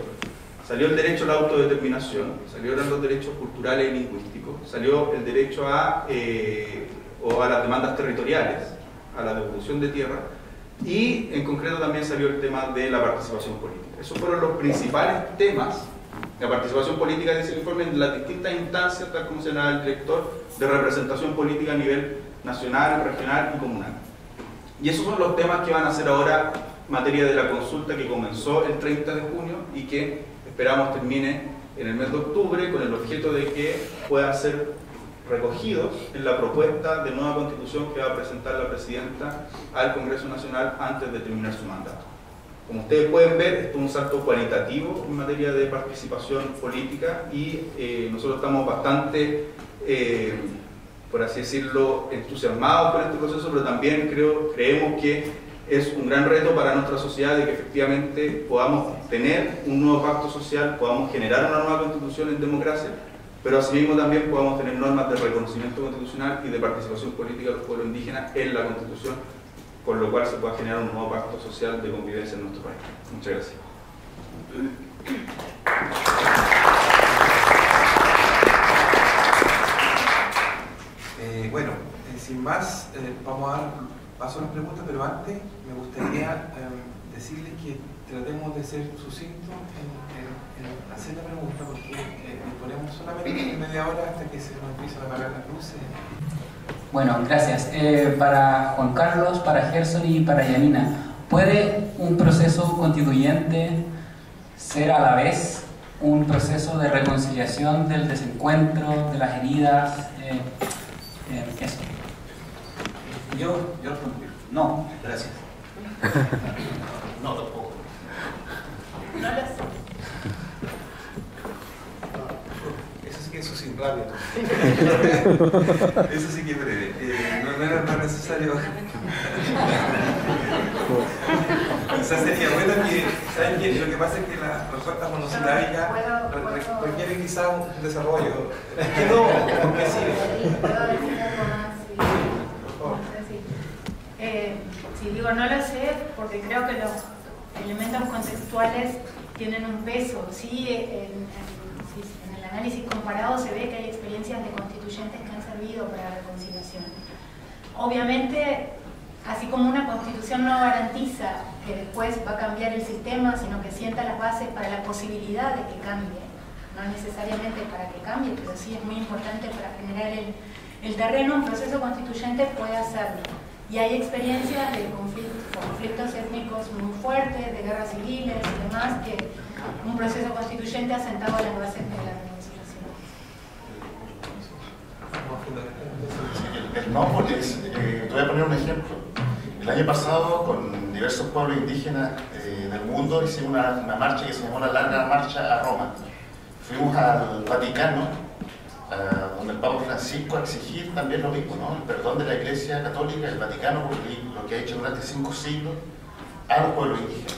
Salió el derecho a la autodeterminación, salieron los derechos culturales y lingüísticos, salió el derecho a las demandas territoriales, a la devolución de tierra, y en concreto también salió el tema de la participación política. Esos fueron los principales temas. La participación política, dice el informe, en las distintas instancias, tal como señala el director, de representación política a nivel nacional, regional y comunal. Y esos son los temas que van a ser ahora materia de la consulta que comenzó el 30 de junio y que esperamos termine en el mes de octubre, con el objeto de que puedan ser recogidos en la propuesta de nueva constitución que va a presentar la presidenta al Congreso Nacional antes de terminar su mandato. Como ustedes pueden ver, esto es un salto cualitativo en materia de participación política y nosotros estamos bastante, por así decirlo, entusiasmados con este proceso, pero también creemos que es un gran reto para nuestra sociedad de que efectivamente podamos tener un nuevo pacto social, podamos generar una nueva constitución en democracia pero asimismo también podamos tener normas de reconocimiento constitucional y de participación política de los pueblos indígenas en la Constitución, con lo cual se pueda generar un nuevo pacto social de convivencia en nuestro país. Muchas gracias. Bueno, sin más, vamos a dar paso a las preguntas, pero antes me gustaría decirles que tratemos de ser sucintos en hacer la pregunta, porque disponemos solamente de media hora hasta que se nos empiecen a apagar las luces. Bueno, gracias. Para Juan Carlos, para Gerson y para Yanina, ¿puede un proceso constituyente ser a la vez un proceso de reconciliación del desencuentro, de las heridas? Eso. Yo respondí. No. Gracias. No, tampoco. No lo sé. Eso sí que es sin rabia. Eso sí que es breve. No era más necesario. Quizás sería bueno que, ¿saben qué? Lo que pasa es que las respuestas monosilábicas requieren quizás un desarrollo. Que no, porque sí. ¿Puedo decir algo más? Si digo no lo sé, porque creo que los elementos contextuales tienen un peso. Sí, en el análisis comparado se ve que hay experiencias de constituyentes que han servido para la reconciliación. Obviamente, así como una constitución no garantiza que después va a cambiar el sistema, sino que sienta las bases para la posibilidad de que cambie, no necesariamente para que cambie, pero sí es muy importante para generar el terreno, un proceso constituyente puede hacerlo. Y hay experiencias de conflictos étnicos muy fuertes, de guerras civiles y demás, que un proceso constituyente ha sentado las bases de la reconciliación. El no, porque te voy a poner un ejemplo. El año pasado, con diversos pueblos indígenas del mundo, hicimos una marcha que se llamó la Larga Marcha a Roma. Fuimos al Vaticano, donde el Papa Francisco a exigir también lo mismo, ¿no? El perdón de la Iglesia Católica, el Vaticano, por lo que ha hecho durante 5 siglos a los pueblos indígenas.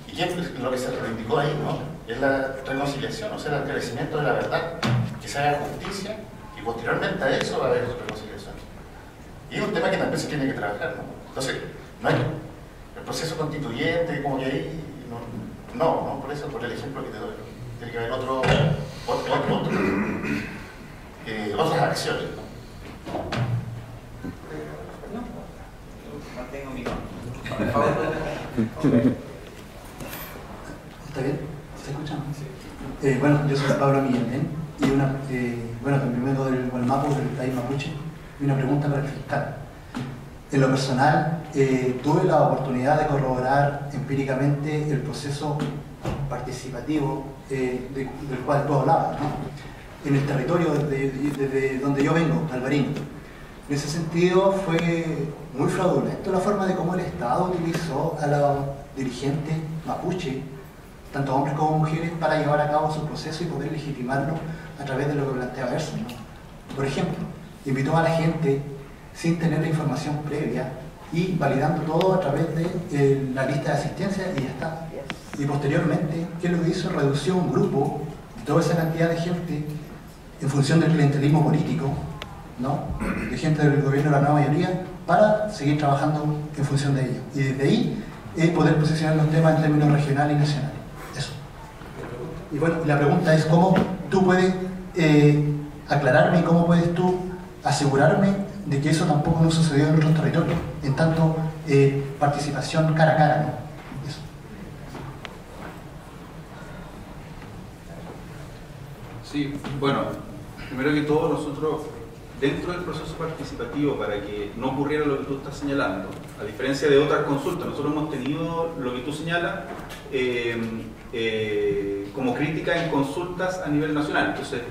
¿Y qué es lo que se reivindicó ahí, no? Es la reconciliación, o sea, el esclarecimiento de la verdad, que se haga justicia, y posteriormente a eso va a haber reconciliación. Y es un tema que también se tiene que trabajar, ¿no? Entonces, no hay el proceso constituyente, como que ahí, no, por eso, por el ejemplo que te doy. Tiene que haber otras acciones. Mantengo mi mano. ¿Está bien? ¿Se escucha? Sí. Bueno, yo soy Pablo Millán y también vengo del Gualmapu, del país mapuche, y una pregunta para el fiscal. En lo personal, tuve la oportunidad de corroborar empíricamente el proceso participativo del cual tú hablabas, ¿no? En el territorio desde donde yo vengo, Alvarín. En ese sentido fue muy fraudulento la forma de cómo el Estado utilizó a los dirigentes mapuche, tanto hombres como mujeres, para llevar a cabo su proceso y poder legitimarlo a través de lo que planteaba Gerson, ¿no? Por ejemplo, invitó a la gente sin tener la información previa y validando todo a través de la lista de asistencia y ya está. Y posteriormente, ¿qué es lo que hizo? Redució un grupo, toda esa cantidad de gente, en función del clientelismo político, ¿no? De gente del gobierno de la nueva mayoría, para seguir trabajando en función de ello. Y desde ahí, poder posicionar los temas en términos regionales y nacionales. Eso. Y bueno, la pregunta es, ¿cómo tú puedes aclararme y cómo puedes tú asegurarme de que eso tampoco no sucedió en otros territorios? En tanto, participación cara a cara, ¿no? Sí, bueno, primero que todo nosotros, dentro del proceso participativo, para que no ocurriera lo que tú estás señalando, a diferencia de otras consultas, nosotros hemos tenido lo que tú señalas como crítica en consultas a nivel nacional. Entonces,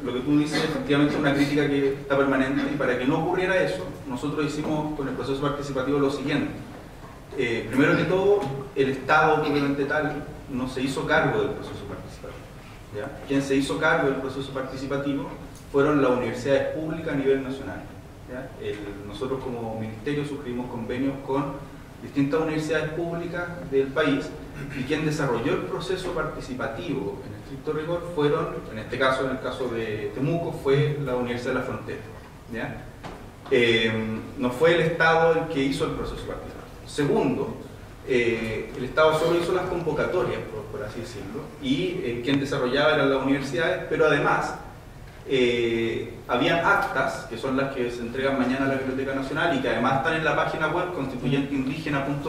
lo que tú dices efectivamente es una crítica que está permanente, y para que no ocurriera eso, nosotros hicimos con el proceso participativo lo siguiente. Primero que todo, el Estado, obviamente tal, no se hizo cargo del proceso participativo. ¿Ya? Quien se hizo cargo del proceso participativo fueron las universidades públicas a nivel nacional. ¿Ya? Nosotros como ministerio suscribimos convenios con distintas universidades públicas del país, y quien desarrolló el proceso participativo en estricto rigor fueron, en este caso, en el caso de Temuco, fue la Universidad de la Frontera, ¿ya? No fue el Estado el que hizo el proceso participativo. Segundo, el Estado solo hizo las convocatorias, por así decirlo, y quien desarrollaba eran las universidades, pero además habían actas, que son las que se entregan mañana a la Biblioteca Nacional y que además están en la página web constituyenteindígena.cl,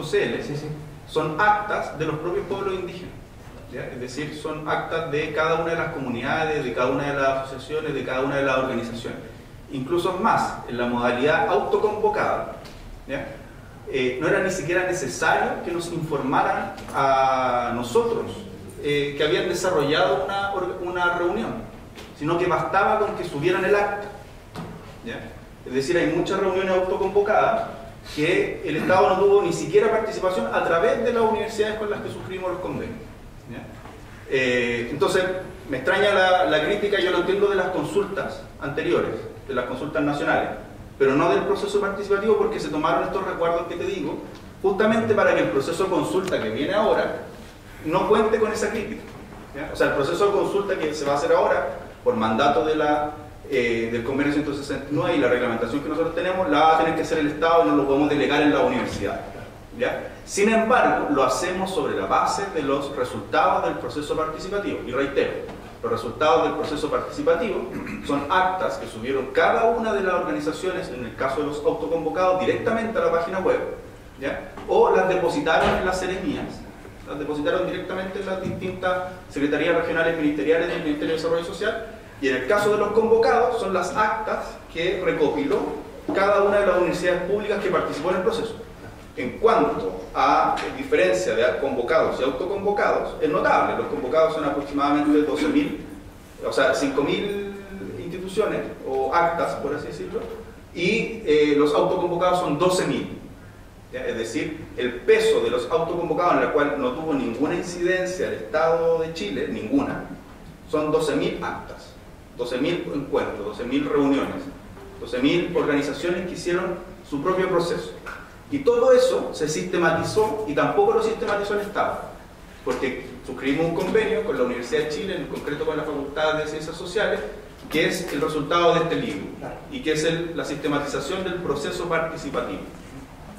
son actas de los propios pueblos indígenas, ¿ya? Es decir, son actas de cada una de las comunidades, de cada una de las asociaciones, de cada una de las organizaciones. Incluso más, en la modalidad autoconvocada, ¿ya? No era ni siquiera necesario que nos informaran a nosotros que habían desarrollado una reunión, sino que bastaba con que subieran el acta, ¿ya? Es decir, hay muchas reuniones autoconvocadas que el Estado no tuvo ni siquiera participación a través de las universidades con las que suscribimos los convenios, ¿ya? Entonces, me extraña la crítica, yo lo entiendo de las consultas anteriores, de las consultas nacionales, pero no del proceso participativo, porque se tomaron estos resguardos que te digo, justamente para que el proceso de consulta que viene ahora no cuente con esa crítica, ¿ya? O sea, el proceso de consulta que se va a hacer ahora, por mandato de del convenio 169 y la reglamentación que nosotros tenemos, la va a tener que hacer el Estado y no lo podemos delegar en la universidad, ¿ya? Sin embargo, lo hacemos sobre la base de los resultados del proceso participativo. Y reitero, los resultados del proceso participativo son actas que subieron cada una de las organizaciones, en el caso de los autoconvocados, directamente a la página web, ¿ya? O las depositaron en las seremías, las depositaron directamente en las distintas secretarías regionales ministeriales del Ministerio de Desarrollo Social, y en el caso de los convocados son las actas que recopiló cada una de las universidades públicas que participó en el proceso. En cuanto a diferencia de convocados y autoconvocados, es notable. Los convocados son aproximadamente 12.000, o sea, 5.000 instituciones o actas, por así decirlo, y los autoconvocados son 12.000. Es decir, el peso de los autoconvocados, en el cual no tuvo ninguna incidencia el Estado de Chile, ninguna, son 12.000 actas, 12.000 encuentros, 12.000 reuniones, 12.000 organizaciones que hicieron su propio proceso. Y todo eso se sistematizó, y tampoco lo sistematizó el Estado, porque suscribimos un convenio con la Universidad de Chile, en concreto con la Facultad de Ciencias Sociales, que es el resultado de este libro, y que es la sistematización del proceso participativo.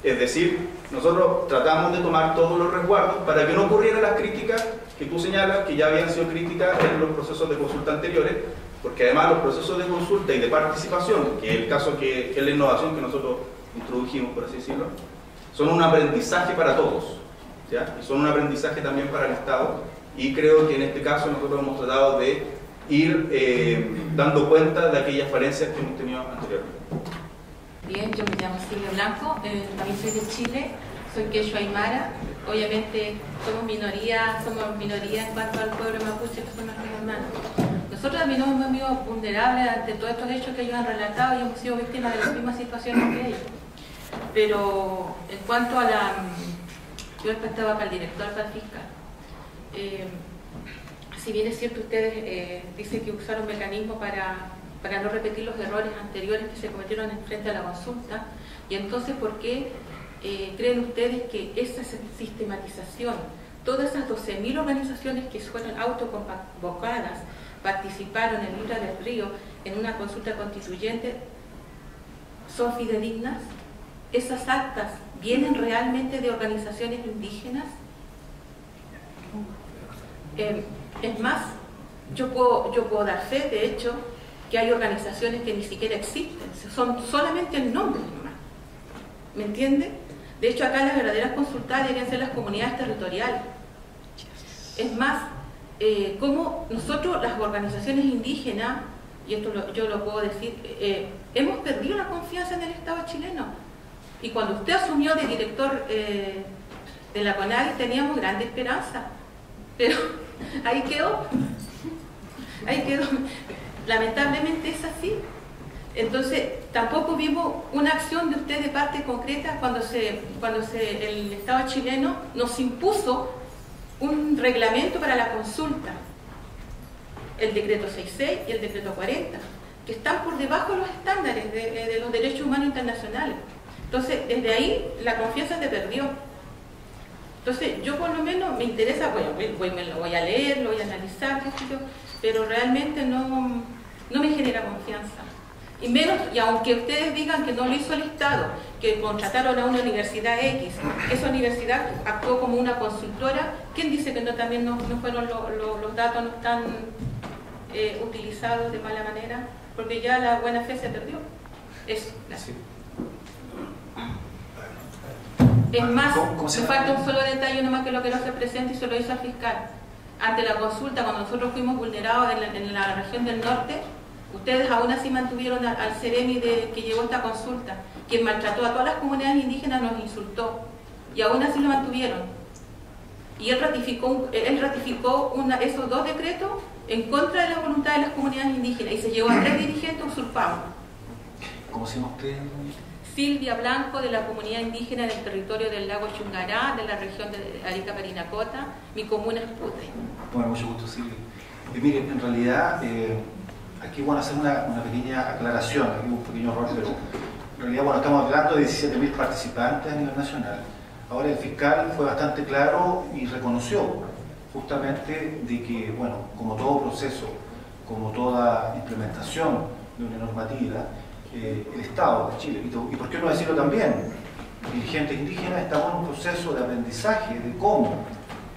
Es decir, nosotros tratamos de tomar todos los resguardos para que no ocurrieran las críticas que tú señalas, que ya habían sido críticas en los procesos de consulta anteriores, porque además los procesos de consulta y de participación, que es el caso que es la innovación que nosotros introdujimos, por así decirlo, son un aprendizaje para todos, ¿ya? Y son un aprendizaje también para el Estado, y creo que en este caso nosotros hemos tratado de ir dando cuenta de aquellas falencias que hemos tenido anteriormente. Bien, yo me llamo Silvia Blanco, también soy de Chile, soy quechua aymara. Obviamente somos minoría en cuanto al pueblo mapuche, que son nuestros hermanos. Nosotros también nos hemos visto vulnerables ante todos estos hechos que ellos han relatado y hemos sido víctimas de las mismas situaciones que ellos. Pero en cuanto a yo después estaba para el director, para el fiscal. Si bien es cierto, ustedes dicen que usaron mecanismos para no repetir los errores anteriores que se cometieron en frente a la consulta, y entonces, ¿por qué creen ustedes que esa sistematización, todas esas 12.000 organizaciones que fueron autoconvocadas, participaron en Libra del Río en una consulta constituyente, son fidedignas? ¿Esas actas vienen realmente de organizaciones indígenas? Es más, yo puedo dar fe, de hecho, que hay organizaciones que ni siquiera existen, son solamente el nombre nomás. ¿Me entiende? De hecho, acá las verdaderas consultas deberían ser las comunidades territoriales. Es más, como nosotros, las organizaciones indígenas, y esto yo lo puedo decir, hemos perdido la confianza en el Estado chileno. Y cuando usted asumió de director de la CONADI teníamos grande esperanza, pero ahí quedó. Lamentablemente es así. Entonces, tampoco vimos una acción de usted de parte concreta cuando el Estado chileno nos impuso un reglamento para la consulta, el decreto 66 y el decreto 40, que están por debajo de los estándares de los derechos humanos internacionales. Entonces, desde ahí la confianza se perdió. Entonces, yo por lo menos me interesa, me lo voy a leer, lo voy a analizar, pero realmente no me genera confianza. Y menos, y aunque ustedes digan que no lo hizo el Estado, que contrataron a una universidad X, esa universidad actuó como una consultora, ¿quién dice que también no fueron los datos no están utilizados de mala manera? Porque ya la buena fe se perdió. Eso, gracias. Es más, me falta un solo detalle nomás que lo quiero hacer presente y se lo hizo al fiscal. Ante la consulta, cuando nosotros fuimos vulnerados en la región del norte, ustedes aún así mantuvieron al Ceremi que llevó esta consulta, quien maltrató a todas las comunidades indígenas, nos insultó, y aún así lo mantuvieron. Y él ratificó esos 2 decretos en contra de la voluntad de las comunidades indígenas, y se llevó a 3 dirigentes usurpados. ¿Cómo se llama usted? Silvia Blanco, de la comunidad indígena del territorio del lago Chungará, de la región de Arica-Parinacota. Mi comuna es Putre. Bueno, mucho gusto, Silvia. Mire, en realidad, aquí van a hacer una pequeña aclaración, aquí un pequeño error, pero en realidad, bueno, estamos hablando de 17.000 participantes a nivel nacional. Ahora el fiscal fue bastante claro y reconoció justamente de que, bueno, como todo proceso, como toda implementación de una normativa, el Estado de Chile, y por qué no decirlo también, dirigentes indígenas, estamos en un proceso de aprendizaje de cómo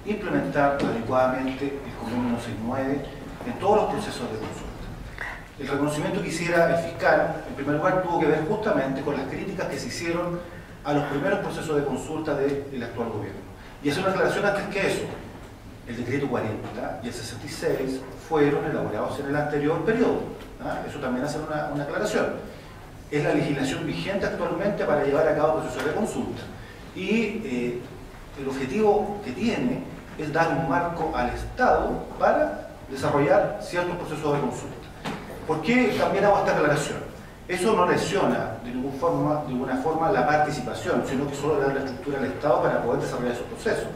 implementar adecuadamente el Convenio 169 en todos los procesos de consulta. El reconocimiento que hiciera el fiscal, en primer lugar, tuvo que ver justamente con las críticas que se hicieron a los primeros procesos de consulta del actual gobierno. Y hacer una aclaración antes que eso. El decreto 40 y el 66 fueron elaborados en el anterior periodo. Eso también hace una aclaración. Es la legislación vigente actualmente para llevar a cabo procesos de consulta. Y el objetivo que tiene es dar un marco al Estado para desarrollar ciertos procesos de consulta. ¿Por qué también hago esta aclaración? Eso no lesiona de ninguna forma la participación, sino que solo le da la estructura al Estado para poder desarrollar esos procesos.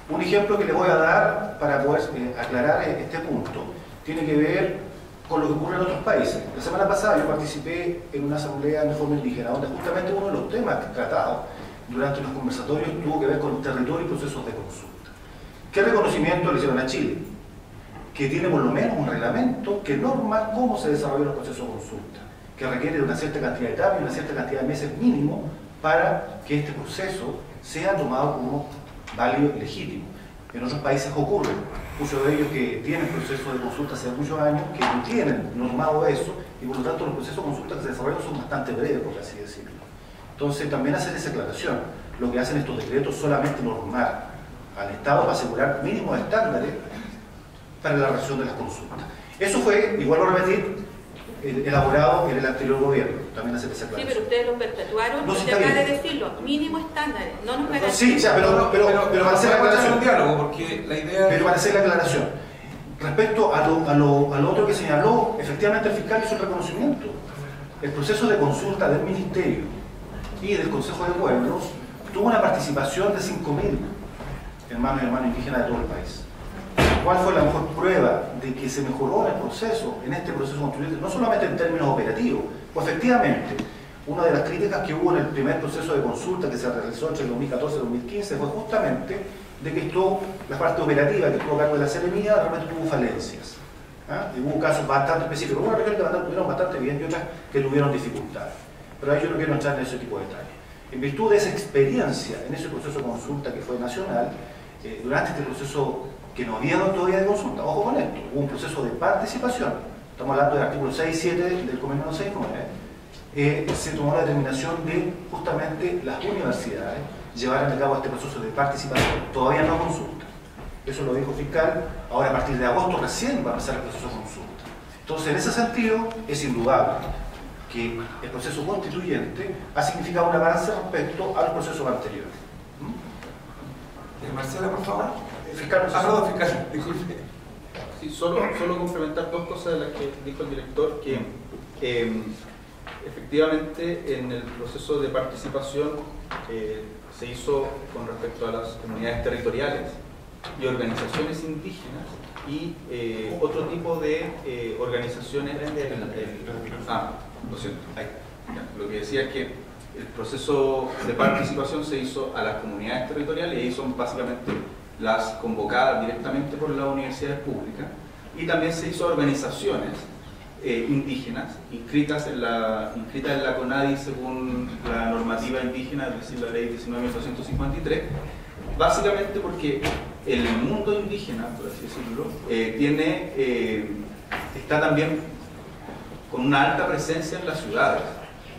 Un ejemplo que les voy a dar para poder aclarar este punto tiene que ver con lo que ocurre en otros países. La semana pasada yo participé en una asamblea de forma indígena, donde justamente uno de los temas tratados durante los conversatorios tuvo que ver con territorio y procesos de consulta. ¿Qué reconocimiento le hicieron a Chile? Que tiene por lo menos un reglamento que norma cómo se desarrollan los procesos de consulta, que requiere de una cierta cantidad de etapas y una cierta cantidad de meses mínimo para que este proceso sea tomado como válido y legítimo. En otros países ocurre, muchos de ellos que tienen procesos de consulta hace muchos años, que no tienen normado eso, y por lo tanto los procesos de consulta que se desarrollan son bastante breves, por así decirlo. Entonces también hacer esa aclaración. Lo que hacen estos decretos es solamente normar al Estado para asegurar mínimos estándares para la realización de las consultas. Eso fue, igual lo repetir, elaborado en el anterior gobierno. También hacer esa aclaración. Sí, pero ustedes lo perpetuaron, no, usted acaba de decirlo, mínimo estándares, no nos garantiza. Sí, o sea, pero para hacer la aclaración. Un diálogo, porque la idea... Pero para hacer la aclaración. Respecto a lo otro que señaló, efectivamente el fiscal hizo el reconocimiento. El proceso de consulta del Ministerio y del Consejo de Pueblos tuvo una participación de 5.000 hermanos y hermanas indígenas de todo el país. ¿Cuál fue la mejor prueba de que se mejoró el proceso, en este proceso constituyente, no solamente en términos operativos? Pues efectivamente, una de las críticas que hubo en el primer proceso de consulta que se realizó entre el 2014 y el 2015 fue justamente de que la parte operativa que estuvo a cargo de la Seremía realmente tuvo falencias. Y hubo casos bastante específicos, una región que tuvieron bastante bien y otras que tuvieron dificultades. Pero ahí yo no quiero entrar en ese tipo de detalles. En virtud de esa experiencia en ese proceso de consulta que fue nacional, durante este proceso que no había todavía de consulta, ojo con esto, hubo un proceso de participación, estamos hablando del artículo 6 y 7 del Convenio 169, se tomó la determinación de justamente las universidades llevaran a cabo este proceso de participación, todavía no consulta. Eso lo dijo el fiscal, ahora a partir de agosto recién va a empezar el proceso de consulta. Entonces, en ese sentido, es indudable que el proceso constituyente ha significado un avance respecto a los procesos anteriores. Marcela, por favor. Fiscal, perdón, fiscal, disculpe. Sí, solo complementar dos cosas de las que dijo el director, que efectivamente en el proceso de participación se hizo con respecto a las comunidades territoriales y organizaciones indígenas y otro tipo de organizaciones. Lo siento. Lo que decía es que el proceso de participación se hizo a las comunidades territoriales y ahí son básicamente las convocadas directamente por las universidades públicas, y también se hizo a organizaciones indígenas inscritas en la CONADI según la normativa indígena, es decir, la ley 19.253, básicamente porque el mundo indígena, por así decirlo, está también con una alta presencia en las ciudades,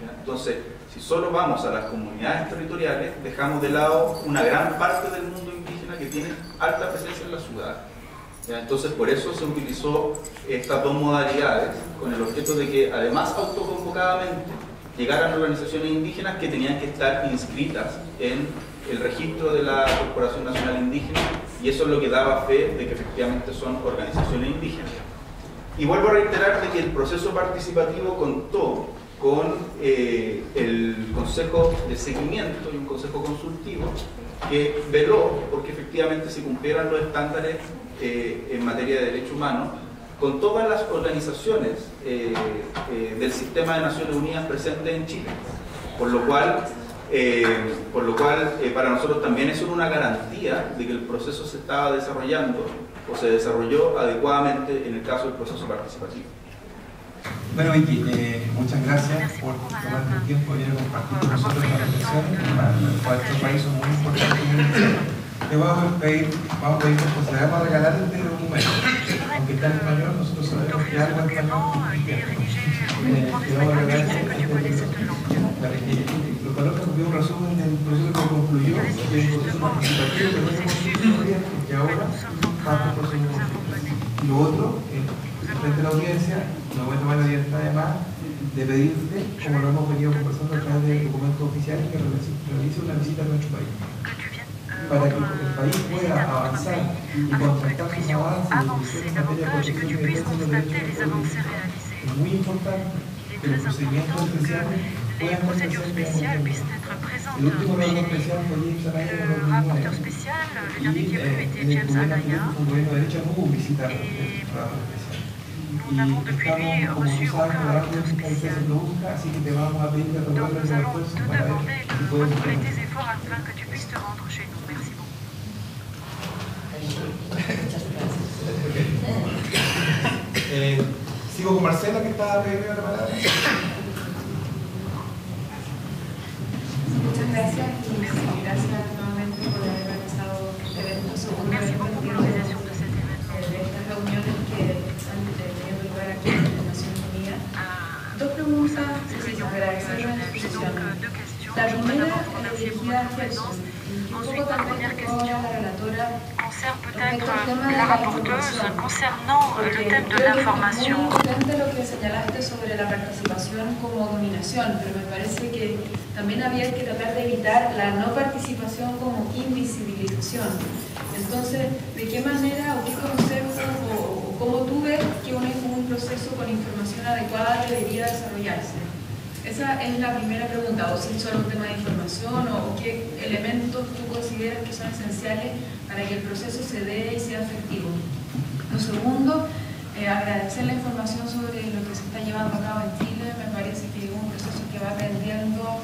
¿ya? Entonces, si solo vamos a las comunidades territoriales, dejamos de lado una gran parte del mundo indígena que tiene alta presencia en las ciudades, ¿ya? Entonces, por eso se utilizó estas dos modalidades, con el objeto de que, además, autoconvocadamente, llegaran organizaciones indígenas que tenían que estar inscritas en el registro de la Corporación Nacional Indígena, y eso es lo que daba fe de que efectivamente son organizaciones indígenas. Y vuelvo a reiterar de que el proceso participativo contó con el Consejo de Seguimiento y un Consejo Consultivo que veló porque efectivamente se cumplieran los estándares en materia de derechos humanos con todas las organizaciones del sistema de Naciones Unidas presentes en Chile, por lo cual para nosotros también eso era una garantía de que el proceso se estaba desarrollando o se desarrolló adecuadamente en el caso del proceso participativo. Bueno, Vicky, muchas gracias por tomarte el tiempo de ir a compartir con nosotros esta reflexión, para este país son muy importantes. Te vamos a pedir que le vamos a regalar este documento, aunque está en español, nosotros sabemos que algo en español te vamos a regalar para que lo conozcan, porque es un resumen del proceso que concluyó, del proceso participativo que tenemos que ahora parte por su. Y lo otro, frente a la audiencia, me voy a tomar la libertad además de pedirte, como lo hemos venido conversando a través de documentos oficiales, que realice una visita a nuestro país, para que el país pueda avanzar y contrastar sus avances en materia de protección de defensa de los derechos reales. Es muy importante que los procedimientos especiales puedan estar presentes. El último órgano especial fue James Araya en el 2009, y en el gobierno de derecha no hubo visita a los órganos especiales. Y estamos, como tú sabes, trabajando en esta licencia se produzca, así que te vamos a pedir que recuerdes el esfuerzo para ver si puedes sigo con Marcela, que está pidiendo la palabra. Muchas gracias y gracias nuevamente por haber organizado este evento, segundo evento de estas reuniones que están teniendo lugar aquí en las Naciones Unidas. Dos preguntas, agradecer la exposición. La primera dirigida a Gerson, y un poco también tocó a la relatora peut-être la rapporteuse concernant le thème de l'information. Es muy importante lo que señalaste sobre la participación como dominación, pero me parece que también había que tratar de evitar la no participación como invisibilización. Entonces, ¿de qué manera o qué conceptos o cómo tú ves que un proceso con información adecuada debería desarrollarse? Esa es la primera pregunta, o si es solo un tema de información o qué elementos tú consideras que son esenciales para que el proceso se dé y sea efectivo. Lo segundo, agradecer la información sobre lo que se está llevando a cabo en Chile. Me parece que es un proceso que va aprendiendo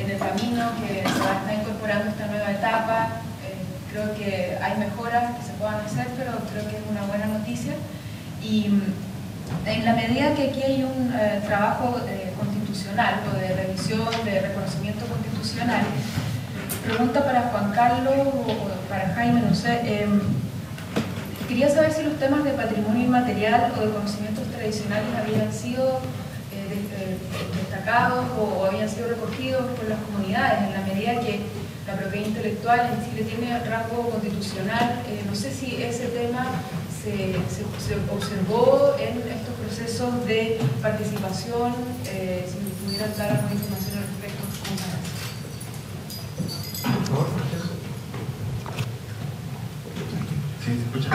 en el camino, que se va a estar incorporando esta nueva etapa. Creo que hay mejoras que se puedan hacer, pero creo que es una buena noticia. Y en la medida que aquí hay un trabajo constitucional o de revisión, de reconocimiento constitucional, pregunta para Juan Carlos o para Jaime, no sé, quería saber si los temas de patrimonio inmaterial o de conocimientos tradicionales habían sido destacados o habían sido recogidos por las comunidades, en la medida que la propiedad intelectual en Chile tiene rango constitucional. No sé si ese tema se observó en estos procesos de participación, si me pudieran dar alguna información al respecto. Por favor. Sí, ¿te escucha?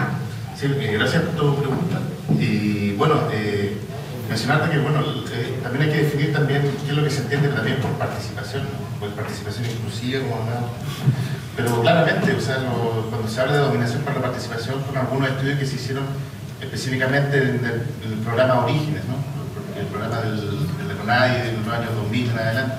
Sí, gracias por tu pregunta. Y bueno, mencionarte que bueno, también hay que definir también qué es lo que se entiende también por participación, ¿no? Pues participación inclusiva, como hablamos. Pero claramente, o sea, cuando se habla de dominación para la participación, fueron algunos estudios que se hicieron específicamente en el programa Orígenes, ¿no? El programa de la CONADI de los años 2000 en adelante.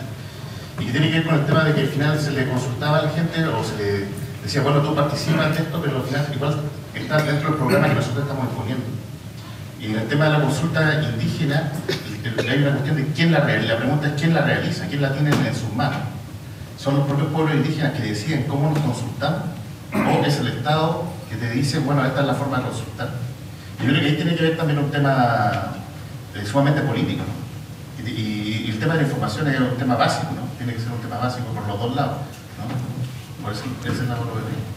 y que tiene que ver con el tema de que al final se le consultaba a la gente o se le decía, bueno, tú participas de esto, pero al final igual estás dentro del programa que nosotros estamos exponiendo. Y en el tema de la consulta indígena, hay una cuestión de quién la realiza. La pregunta es quién la realiza, quién la tiene en sus manos. ¿Son los propios pueblos indígenas que deciden cómo nos consultamos? ¿O es el Estado que te dice, bueno, esta es la forma de consultar? Yo creo que ahí tiene que ver también un tema sumamente político, ¿no? Y el tema de la información es un tema básico, ¿no? Tiene que ser un tema básico por los dos lados, ¿no? Por eso ese es el lado que veo.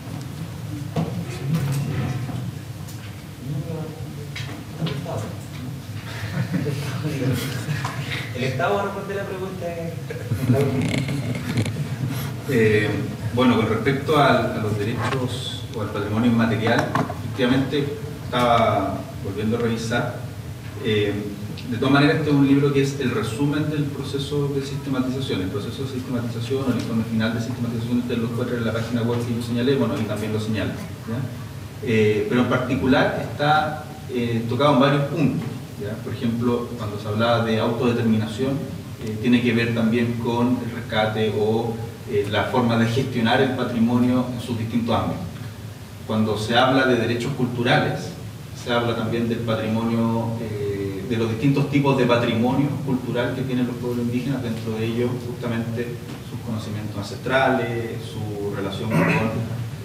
¿El Estado va a responder la pregunta? Bueno, con respecto a los derechos o al patrimonio inmaterial, efectivamente estaba volviendo a revisar. De todas maneras, este es un libro que es el resumen del proceso de sistematización. El proceso de sistematización, el informe final de sistematización, ustedes lo encuentran en la página web que yo señalé, bueno, y también lo señalo, ¿ya? Pero en particular está tocado en varios puntos, ¿ya? Por ejemplo, cuando se hablaba de autodeterminación, tiene que ver también con el rescate o la forma de gestionar el patrimonio en sus distintos ámbitos. Cuando se habla de derechos culturales, se habla también del patrimonio, de los distintos tipos de patrimonio cultural que tienen los pueblos indígenas, dentro de ellos justamente sus conocimientos ancestrales, su relación con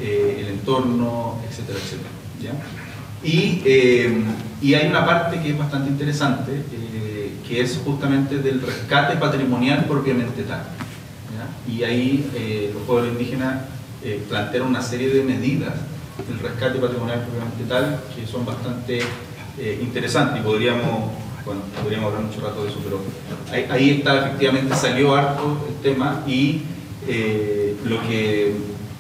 el entorno, etcétera, etcétera, ¿ya? Y hay una parte que es bastante interesante, que es justamente del rescate patrimonial propiamente tal, ¿ya? Y ahí los pueblos indígenas plantean una serie de medidas del rescate patrimonial propiamente tal que son bastante interesantes, y podríamos hablar mucho rato de eso, pero ahí está, efectivamente salió harto el tema, y lo que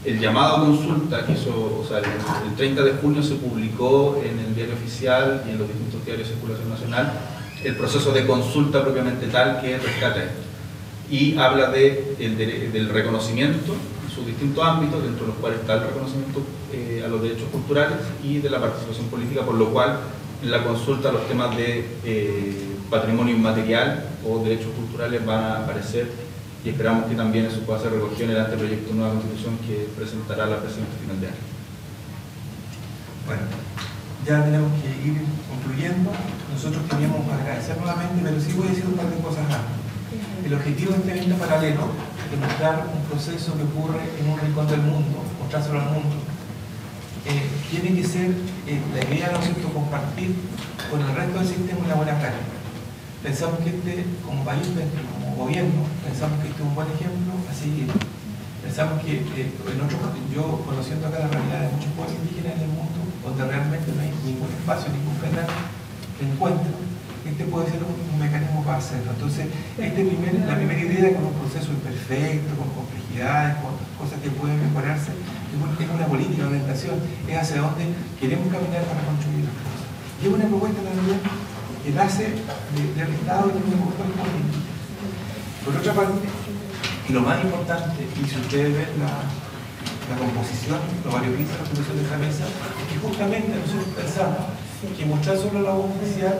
el llamado a consulta que hizo, o sea, el 30 de junio se publicó en el diario oficial y en los distintos diarios de circulación nacional el proceso de consulta propiamente tal que rescata esto, y habla del reconocimiento en sus distintos ámbitos, dentro de los cuales está el reconocimiento a los derechos culturales y de la participación política, por lo cual en la consulta los temas de patrimonio inmaterial o derechos culturales van a aparecer, y esperamos que también eso pueda ser recogido en el anteproyecto de nueva constitución que presentará la presidenta a final de año. Bueno, ya tenemos que ir concluyendo. Nosotros queríamos agradecer nuevamente, pero sí voy a decir un par de cosas más. El objetivo de este evento paralelo es mostrar un proceso que ocurre en un rincón del mundo, mostrárselo al mundo. Tiene que ser la idea, ¿no es cierto?, compartir con el resto del sistema una buena práctica. Pensamos que como país, como gobierno, pensamos que este es un buen ejemplo a seguir. Pensamos que yo, conociendo acá la realidad de muchos pueblos indígenas en el mundo, donde realmente no hay ningún espacio, ningún canal de encuentro, este puede ser un mecanismo para hacerlo. Entonces, la primera idea, con un proceso imperfecto, con complejidades, con cosas que pueden mejorarse, es una política, una orientación, es hacia dónde queremos caminar para construir las cosas. Y es una propuesta también que nace del Estado y de una propuesta política. Por otra parte, y lo más importante, y si ustedes ven la composición, lo variopinta la composición de esta mesa, es que justamente nosotros pensamos que mostrar solo la voz oficial,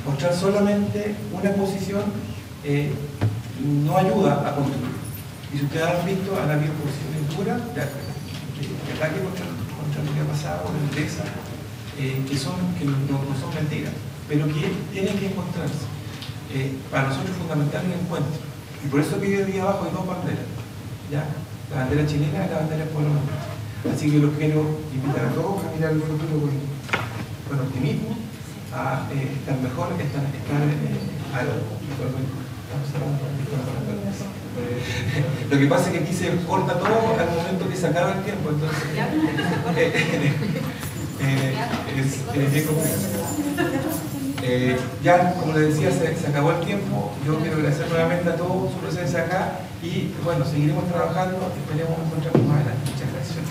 mostrar solamente una posición, no ayuda a construir. Y si ustedes han visto, han habido posiciones duras de ataque contra lo que ha pasado, de empresa, que no son mentiras, pero que tienen que encontrarse. Para nosotros es fundamental el encuentro. Y por eso que hoy día abajo hay dos banderas, ¿ya? La bandera chilena y la bandera del pueblo nuestro. Así que los quiero invitar a todos a mirar el futuro con optimismo, a estar mejor, lo que pasa es que aquí se corta todo al momento que se acaba el tiempo, entonces es bien complicado. Ya, como les decía, se acabó el tiempo. Yo quiero agradecer nuevamente a todos su presencia acá y bueno, seguiremos trabajando, esperemos encontrarnos más adelante. Muchas gracias.